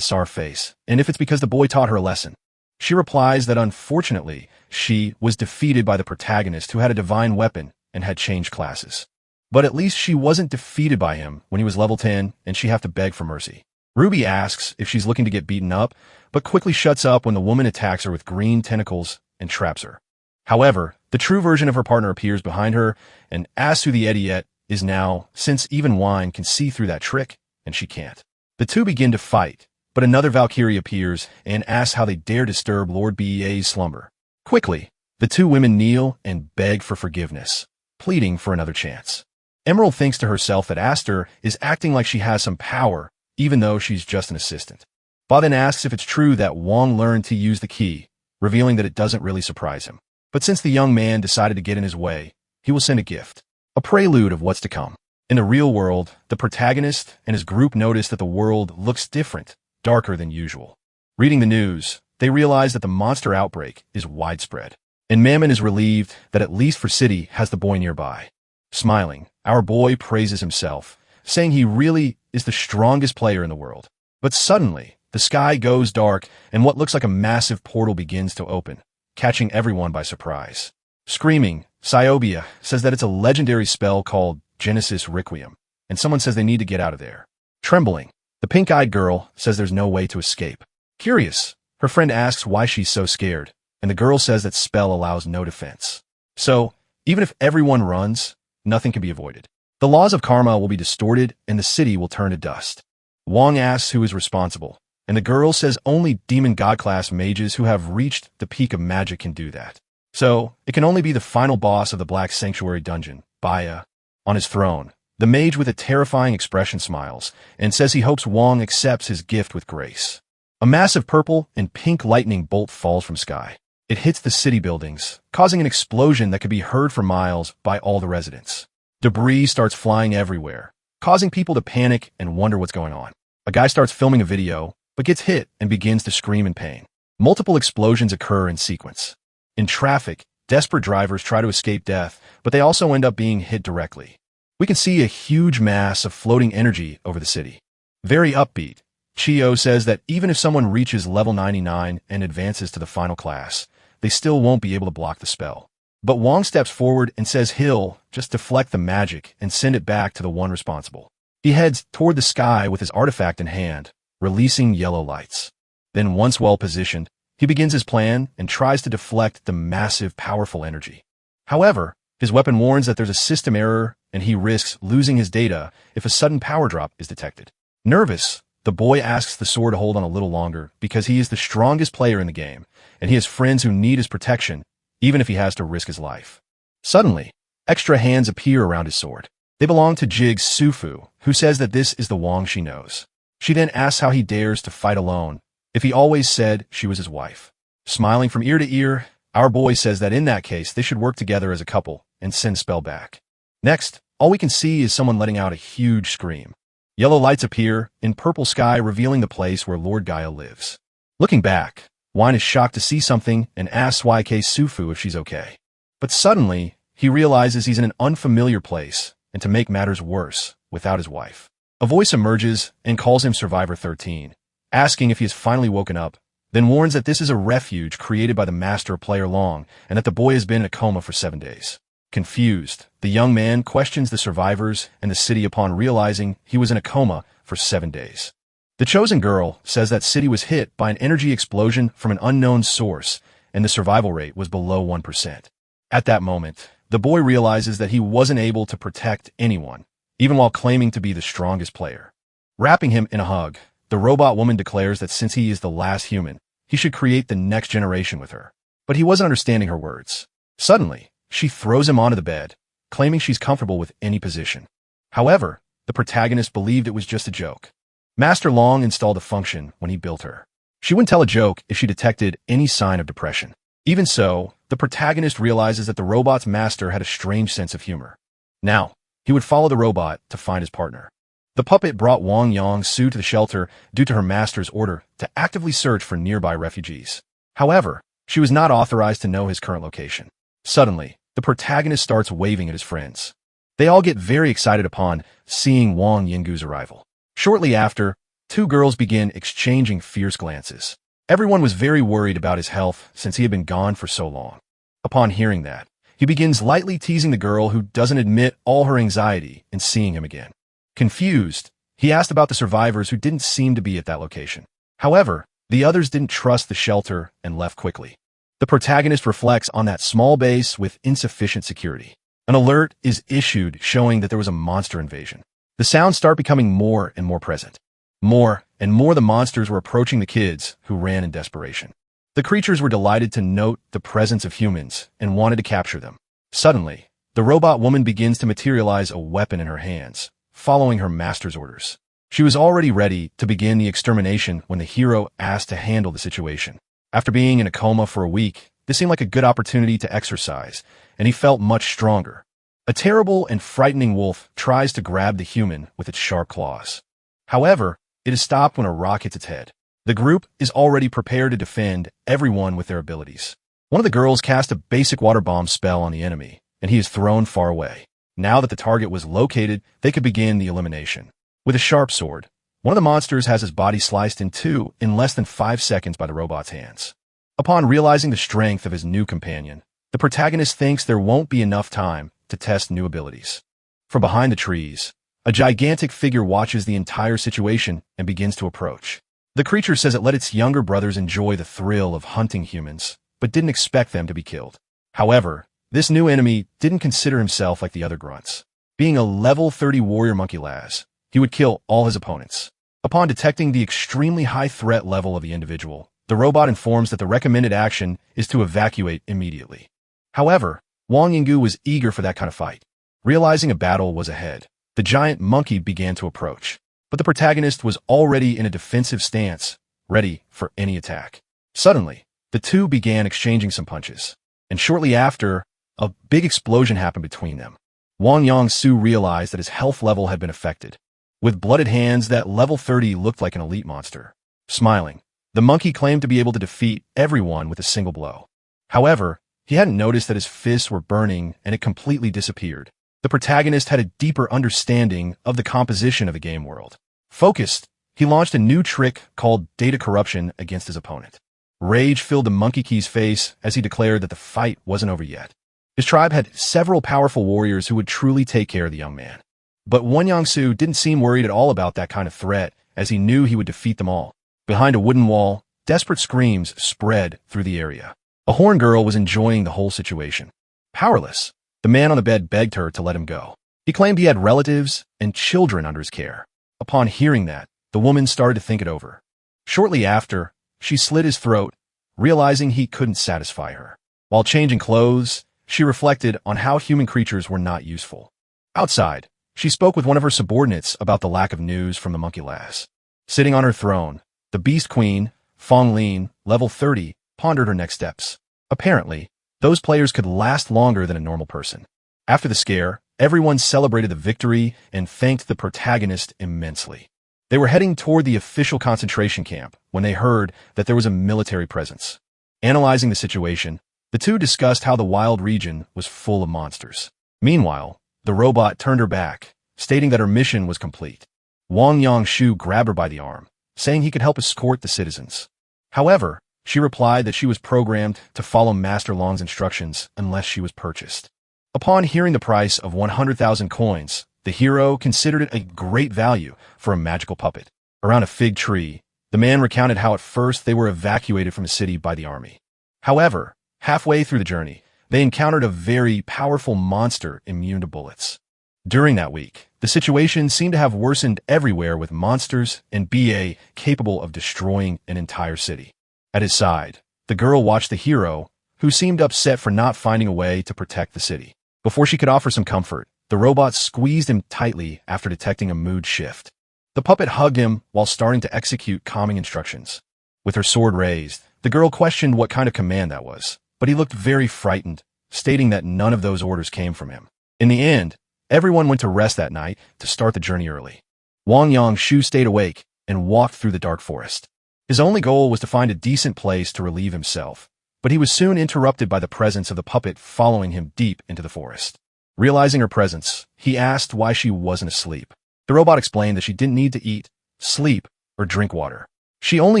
[SPEAKER 1] sour face, and if it's because the boy taught her a lesson. She replies that unfortunately, she was defeated by the protagonist who had a divine weapon and had changed classes. But at least she wasn't defeated by him when he was level 10 and she have to beg for mercy. Ruby asks if she's looking to get beaten up, but quickly shuts up when the woman attacks her with green tentacles and traps her. However, the true version of her partner appears behind her and asks who the idiot is now, since even Wine can see through that trick, and she can't. The two begin to fight, but another Valkyrie appears and asks how they dare disturb Lord Bea's slumber. Quickly, the two women kneel and beg for forgiveness, pleading for another chance. Emerald thinks to herself that Aster is acting like she has some power, even though she's just an assistant. Ba then asks if it's true that Wong learned to use the key, revealing that it doesn't really surprise him. But since the young man decided to get in his way, he will send a gift, a prelude of what's to come. In the real world, the protagonist and his group notice that the world looks different, darker than usual. Reading the news, they realize that the monster outbreak is widespread, and Mammon is relieved that at least for City has the boy nearby. Smiling, our boy praises himself, saying he really is the strongest player in the world. But suddenly, the sky goes dark and what looks like a massive portal begins to open, catching everyone by surprise. Screaming, Cyobia says that it's a legendary spell called Genesis Requiem, and someone says they need to get out of there. Trembling, the pink-eyed girl says there's no way to escape. Curious, her friend asks why she's so scared, and the girl says that spell allows no defense. So, even if everyone runs, nothing can be avoided. The laws of karma will be distorted and the city will turn to dust. Wong asks who is responsible, and the girl says only demon god-class mages who have reached the peak of magic can do that. So, it can only be the final boss of the Black Sanctuary dungeon, Baya. On his throne, the mage with a terrifying expression smiles and says he hopes Wong accepts his gift with grace. A massive purple and pink lightning bolt falls from sky. It hits the city buildings, causing an explosion that could be heard for miles by all the residents. Debris starts flying everywhere, causing people to panic and wonder what's going on. A guy starts filming a video, but gets hit and begins to scream in pain. Multiple explosions occur in sequence. In traffic, desperate drivers try to escape death, but they also end up being hit directly. We can see a huge mass of floating energy over the city. Very upbeat, Chio says that even if someone reaches level 99 and advances to the final class, they still won't be able to block the spell. But Wong steps forward and says he'll just deflect the magic and send it back to the one responsible. He heads toward the sky with his artifact in hand, releasing yellow lights. Then, once well positioned, he begins his plan and tries to deflect the massive, powerful energy. However, his weapon warns that there's a system error and he risks losing his data if a sudden power drop is detected. Nervous, the boy asks the sword to hold on a little longer because he is the strongest player in the game, and he has friends who need his protection, even if he has to risk his life. Suddenly, extra hands appear around his sword. They belong to Jig's Sufu, who says that this is the Wong she knows. She then asks how he dares to fight alone, if he always said she was his wife. Smiling from ear to ear, our boy says that in that case they should work together as a couple and send spell back. Next, all we can see is someone letting out a huge scream. Yellow lights appear in purple sky, revealing the place where Lord Gaia lives. Looking back, Wine is shocked to see something and asks YK Sufu if she's okay. But suddenly, he realizes he's in an unfamiliar place, and to make matters worse, without his wife. A voice emerges and calls him Survivor 13, asking if he has finally woken up, then warns that this is a refuge created by the master of Player Long and that the boy has been in a coma for 7 days. Confused, the young man questions the survivors and the city upon realizing he was in a coma for 7 days. The chosen girl says that city was hit by an energy explosion from an unknown source and the survival rate was below 1%. At that moment, the boy realizes that he wasn't able to protect anyone, even while claiming to be the strongest player. Wrapping him in a hug, the robot woman declares that since he is the last human, he should create the next generation with her. But he wasn't understanding her words. Suddenly, she throws him onto the bed, claiming she's comfortable with any position. However, the protagonist believed it was just a joke. Master Long installed a function when he built her. She wouldn't tell a joke if she detected any sign of depression. Even so, the protagonist realizes that the robot's master had a strange sense of humor. Now, he would follow the robot to find his partner. The puppet brought Wang Yang-su to the shelter due to her master's order to actively search for nearby refugees. However, she was not authorized to know his current location. Suddenly, the protagonist starts waving at his friends. They all get very excited upon seeing Wang Yinggu's arrival. Shortly after, two girls begin exchanging fierce glances. Everyone was very worried about his health since he had been gone for so long. Upon hearing that, he begins lightly teasing the girl who doesn't admit all her anxiety in seeing him again. Confused, he asked about the survivors who didn't seem to be at that location. However, the others didn't trust the shelter and left quickly. The protagonist reflects on that small base with insufficient security. An alert is issued showing that there was a monster invasion. The sounds start becoming more and more present. More and more the monsters were approaching the kids, who ran in desperation. The creatures were delighted to note the presence of humans and wanted to capture them. Suddenly, the robot woman begins to materialize a weapon in her hands, following her master's orders. She was already ready to begin the extermination when the hero asked to handle the situation. After being in a coma for a week, this seemed like a good opportunity to exercise, and he felt much stronger. A terrible and frightening wolf tries to grab the human with its sharp claws. However, it is stopped when a rock hits its head. The group is already prepared to defend everyone with their abilities. One of the girls cast a basic water bomb spell on the enemy, and he is thrown far away. Now that the target was located, they could begin the elimination. With a sharp sword, one of the monsters has his body sliced in two in less than 5 seconds by the robot's hands. Upon realizing the strength of his new companion, the protagonist thinks there won't be enough time to test new abilities. From behind the trees, a gigantic figure watches the entire situation and begins to approach. The creature says it let its younger brothers enjoy the thrill of hunting humans, but didn't expect them to be killed. However, this new enemy didn't consider himself like the other grunts. Being a level 30 warrior monkey lass, he would kill all his opponents. Upon detecting the extremely high threat level of the individual, the robot informs that the recommended action is to evacuate immediately. However, Wang Yinggu was eager for that kind of fight. Realizing a battle was ahead, the giant monkey began to approach. But the protagonist was already in a defensive stance, ready for any attack. Suddenly, the two began exchanging some punches. And shortly after, a big explosion happened between them. Wang Yang-su realized that his health level had been affected. With blooded hands, that level 30 looked like an elite monster. Smiling, the monkey claimed to be able to defeat everyone with a single blow. However, he hadn't noticed that his fists were burning and it completely disappeared. The protagonist had a deeper understanding of the composition of the game world. Focused, he launched a new trick called data corruption against his opponent. Rage filled the Monkey Key's face as he declared that the fight wasn't over yet. His tribe had several powerful warriors who would truly take care of the young man. But Wang Yang-su didn't seem worried at all about that kind of threat, as he knew he would defeat them all. Behind a wooden wall, desperate screams spread through the area. A horn girl was enjoying the whole situation. Powerless, the man on the bed begged her to let him go. He claimed he had relatives and children under his care. Upon hearing that, the woman started to think it over. Shortly after, she slit his throat, realizing he couldn't satisfy her. While changing clothes, she reflected on how human creatures were not useful. Outside, she spoke with one of her subordinates about the lack of news from the monkey lass. Sitting on her throne, the Beast Queen, Fong Lin, level 30, pondered her next steps. Apparently, those players could last longer than a normal person. After the scare, everyone celebrated the victory and thanked the protagonist immensely. They were heading toward the official concentration camp when they heard that there was a military presence. Analyzing the situation, the two discussed how the wild region was full of monsters. Meanwhile, the robot turned her back, stating that her mission was complete. Wang Yang-shu grabbed her by the arm, saying he could help escort the citizens. However, she replied that she was programmed to follow Master Long's instructions unless she was purchased. Upon hearing the price of 100,000 coins, the hero considered it a great value for a magical puppet. Around a fig tree, the man recounted how at first they were evacuated from the city by the army. However, halfway through the journey, they encountered a very powerful monster immune to bullets. During that week, the situation seemed to have worsened everywhere with monsters and BA capable of destroying an entire city. At his side, the girl watched the hero, who seemed upset for not finding a way to protect the city. Before she could offer some comfort, the robot squeezed him tightly after detecting a mood shift. The puppet hugged him while starting to execute calming instructions. With her sword raised, the girl questioned what kind of command that was, but he looked very frightened, stating that none of those orders came from him. In the end, Everyone went to rest that night to start the journey early. Wang Yangshu stayed awake and walked through the dark forest. His only goal was to find a decent place to relieve himself, but he was soon interrupted by the presence of the puppet following him deep into the forest. Realizing her presence, he asked why she wasn't asleep. The robot explained that she didn't need to eat, sleep, or drink water. She only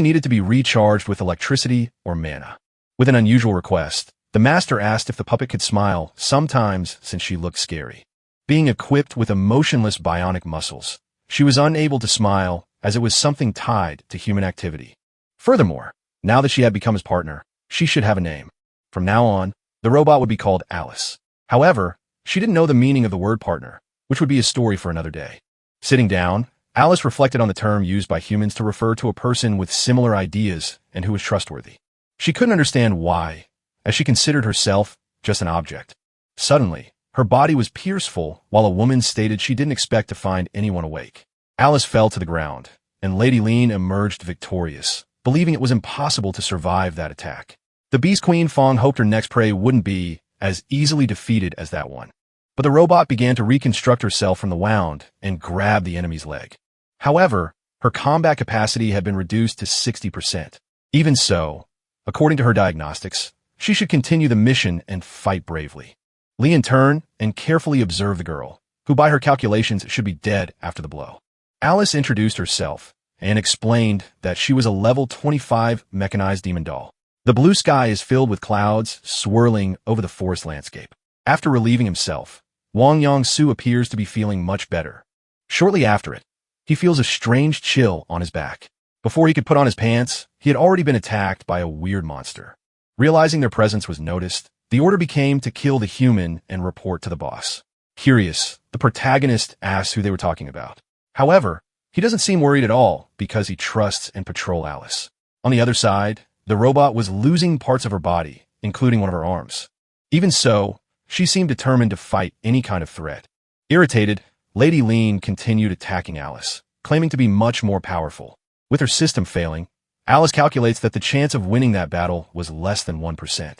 [SPEAKER 1] needed to be recharged with electricity or mana. With an unusual request, the master asked if the puppet could smile sometimes since she looked scary. Being equipped with emotionless bionic muscles, she was unable to smile as it was something tied to human activity. Furthermore, now that she had become his partner, she should have a name. From now on, the robot would be called Alice. However, she didn't know the meaning of the word partner, which would be a story for another day. Sitting down, Alice reflected on the term used by humans to refer to a person with similar ideas and who was trustworthy. She couldn't understand why, as she considered herself just an object. Suddenly, her body was pierceful while a woman stated she didn't expect to find anyone awake. Alice fell to the ground, and Lady Lean emerged victorious, believing it was impossible to survive that attack. The Beast Queen Fong hoped her next prey wouldn't be as easily defeated as that one. But the robot began to reconstruct herself from the wound and grab the enemy's leg. However, her combat capacity had been reduced to 60%. Even so, according to her diagnostics, she should continue the mission and fight bravely. Lean turned and carefully observed the girl, who by her calculations should be dead after the blow. Alice introduced herself and explained that she was a level 25 mechanized demon doll. The blue sky is filled with clouds swirling over the forest landscape. After relieving himself, Wang Yangsu appears to be feeling much better. Shortly after it, he feels a strange chill on his back. Before he could put on his pants, he had already been attacked by a weird monster. Realizing their presence was noticed, the order became to kill the human and report to the boss. Curious, the protagonist asks who they were talking about. However, he doesn't seem worried at all because he trusts and patrols Alice. On the other side, the robot was losing parts of her body, including one of her arms. Even so, she seemed determined to fight any kind of threat. Irritated, Lady Lean continued attacking Alice, claiming to be much more powerful. With her system failing, Alice calculates that the chance of winning that battle was less than 1%.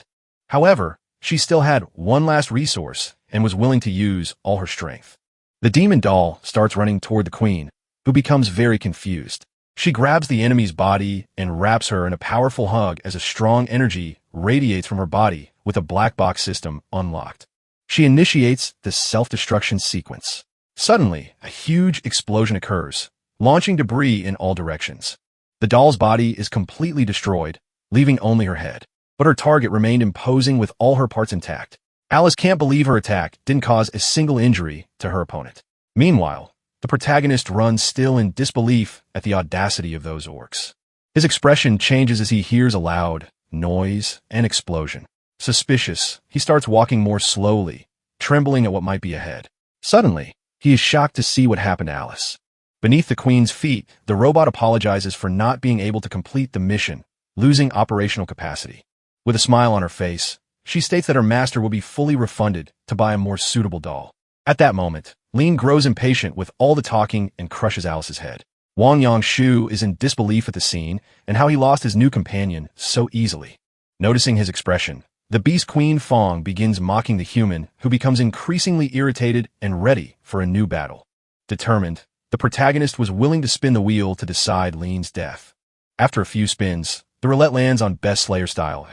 [SPEAKER 1] However, she still had one last resource and was willing to use all her strength. The demon doll starts running toward the queen, who becomes very confused. She grabs the enemy's body and wraps her in a powerful hug as a strong energy radiates from her body with a black box system unlocked. She initiates the self-destruction sequence. Suddenly, a huge explosion occurs, launching debris in all directions. The doll's body is completely destroyed, leaving only her head. But her target remained imposing with all her parts intact. Alice can't believe her attack didn't cause a single injury to her opponent. Meanwhile, the protagonist runs still in disbelief at the audacity of those orcs. His expression changes as he hears a loud noise and explosion. Suspicious, he starts walking more slowly, trembling at what might be ahead. Suddenly, he is shocked to see what happened to Alice. Beneath the queen's feet, the robot apologizes for not being able to complete the mission, losing operational capacity. With a smile on her face, she states that her master will be fully refunded to buy a more suitable doll. At that moment, Lean grows impatient with all the talking and crushes Alice's head. Wang Yangshu is in disbelief at the scene and how he lost his new companion so easily. Noticing his expression, the Beast Queen Fong begins mocking the human, who becomes increasingly irritated and ready for a new battle. Determined, the protagonist was willing to spin the wheel to decide Lean's death. After a few spins, the roulette lands on Best Slayer style,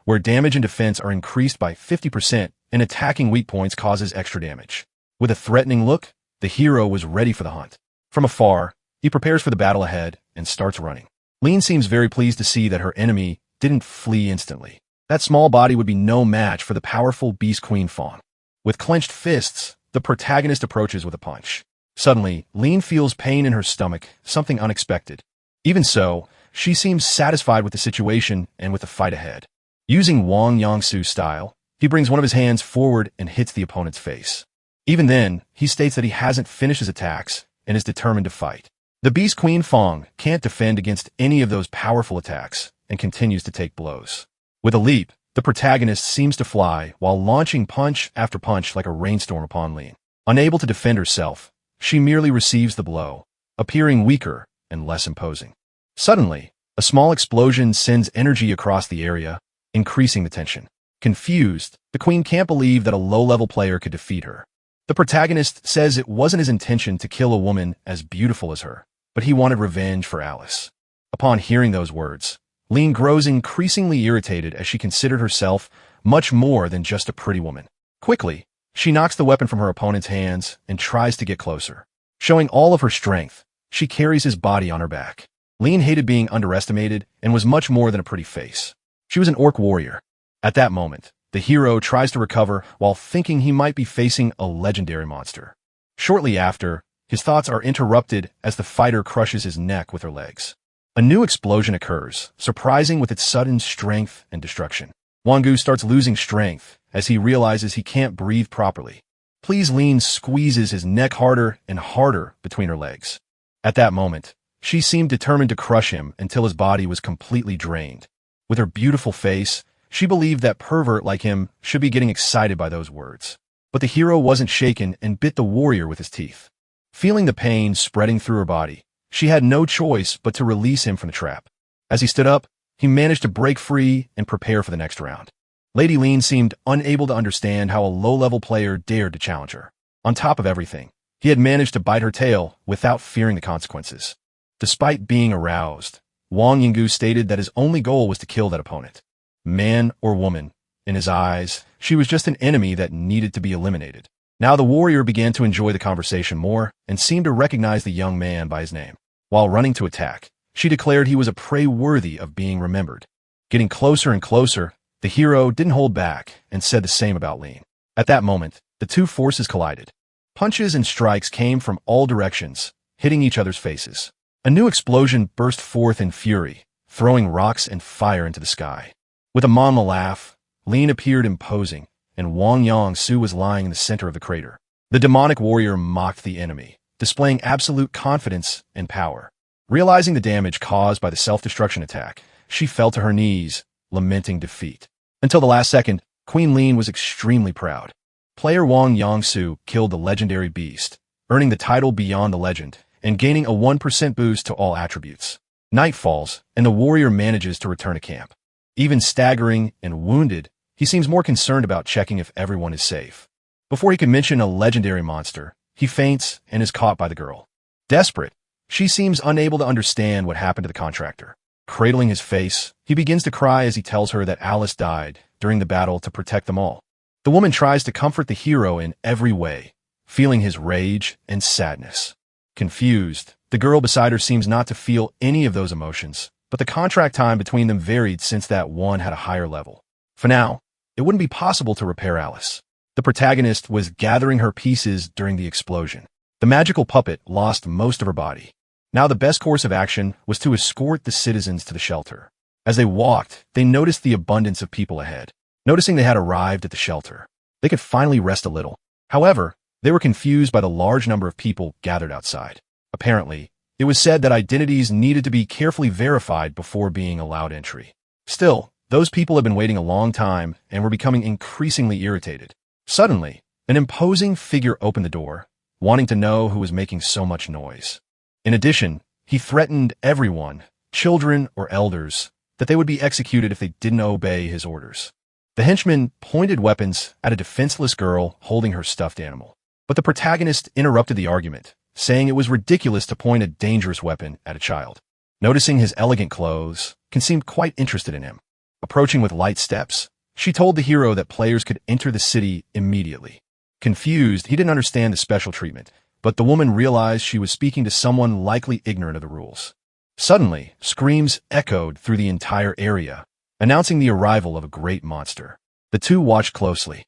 [SPEAKER 1] where damage and defense are increased by 50% and attacking weak points causes extra damage. With a threatening look, the hero was ready for the hunt. From afar, he prepares for the battle ahead and starts running. Lean seems very pleased to see that her enemy didn't flee instantly. That small body would be no match for the powerful Beast Queen Fawn. With clenched fists, the protagonist approaches with a punch. Suddenly, Lean feels pain in her stomach, something unexpected. Even so, she seems satisfied with the situation and with the fight ahead. Using Wang Yangsu's style, he brings one of his hands forward and hits the opponent's face. Even then, he states that he hasn't finished his attacks and is determined to fight. The Beast Queen Fong can't defend against any of those powerful attacks and continues to take blows. With a leap, the protagonist seems to fly while launching punch after punch like a rainstorm upon Lean. Unable to defend herself, she merely receives the blow, appearing weaker and less imposing. Suddenly, a small explosion sends energy across the area, increasing the tension. Confused, the queen can't believe that a low-level player could defeat her. The protagonist says it wasn't his intention to kill a woman as beautiful as her, but he wanted revenge for Alice. Upon hearing those words, Lean grows increasingly irritated as she considered herself much more than just a pretty woman. Quickly, she knocks the weapon from her opponent's hands and tries to get closer. Showing all of her strength, she carries his body on her back. Lean hated being underestimated and was much more than a pretty face. She was an orc warrior. At that moment, the hero tries to recover while thinking he might be facing a legendary monster. Shortly after, his thoughts are interrupted as the fighter crushes his neck with her legs. A new explosion occurs, surprising with its sudden strength and destruction. Wongu starts losing strength as he realizes he can't breathe properly. Please Lean squeezes his neck harder and harder between her legs. At that moment, she seemed determined to crush him until his body was completely drained. With her beautiful face, she believed that pervert like him should be getting excited by those words. But the hero wasn't shaken and bit the warrior with his teeth. Feeling the pain spreading through her body, she had no choice but to release him from the trap. As he stood up, he managed to break free and prepare for the next round. Lady Lean seemed unable to understand how a low-level player dared to challenge her. On top of everything, he had managed to bite her tail without fearing the consequences. Despite being aroused, Wang Yinggu stated that his only goal was to kill that opponent. Man or woman, in his eyes, she was just an enemy that needed to be eliminated. Now the warrior began to enjoy the conversation more and seemed to recognize the young man by his name. While running to attack, she declared he was a prey worthy of being remembered. Getting closer and closer, the hero didn't hold back and said the same about Lean. At that moment, the two forces collided. Punches and strikes came from all directions, hitting each other's faces. A new explosion burst forth in fury, throwing rocks and fire into the sky. With a mama laugh, Lean appeared imposing, and Wang Yangsu was lying in the center of the crater. The demonic warrior mocked the enemy, displaying absolute confidence and power. Realizing the damage caused by the self-destruction attack, she fell to her knees, lamenting defeat. Until the last second, Queen Lean was extremely proud. Player Wang Yangsu killed the legendary beast, earning the title Beyond the Legend, and gaining a 1% boost to all attributes. Night falls, and the warrior manages to return to camp. Even staggering and wounded, he seems more concerned about checking if everyone is safe. Before he can mention a legendary monster, he faints and is caught by the girl. Desperate, she seems unable to understand what happened to the contractor. Cradling his face, he begins to cry as he tells her that Alice died during the battle to protect them all. The woman tries to comfort the hero in every way, feeling his rage and sadness. Confused, the girl beside her seems not to feel any of those emotions, but the contract time between them varied since that one had a higher level. For now, it wouldn't be possible to repair Alice. The protagonist was gathering her pieces during the explosion. The magical puppet lost most of her body. Now the best course of action was to escort the citizens to the shelter. As they walked, they noticed the abundance of people ahead. Noticing they had arrived at the shelter, they could finally rest a little. However, they were confused by the large number of people gathered outside. Apparently, it was said that identities needed to be carefully verified before being allowed entry. Still, those people had been waiting a long time and were becoming increasingly irritated. Suddenly, an imposing figure opened the door, wanting to know who was making so much noise. In addition, he threatened everyone, children or elders, that they would be executed if they didn't obey his orders. The henchmen pointed weapons at a defenseless girl holding her stuffed animal. But the protagonist interrupted the argument, saying it was ridiculous to point a dangerous weapon at a child. Noticing his elegant clothes, Ken seemed quite interested in him. Approaching with light steps, she told the hero that players could enter the city immediately. Confused, he didn't understand the special treatment, but the woman realized she was speaking to someone likely ignorant of the rules. Suddenly, screams echoed through the entire area, announcing the arrival of a great monster. The two watched closely.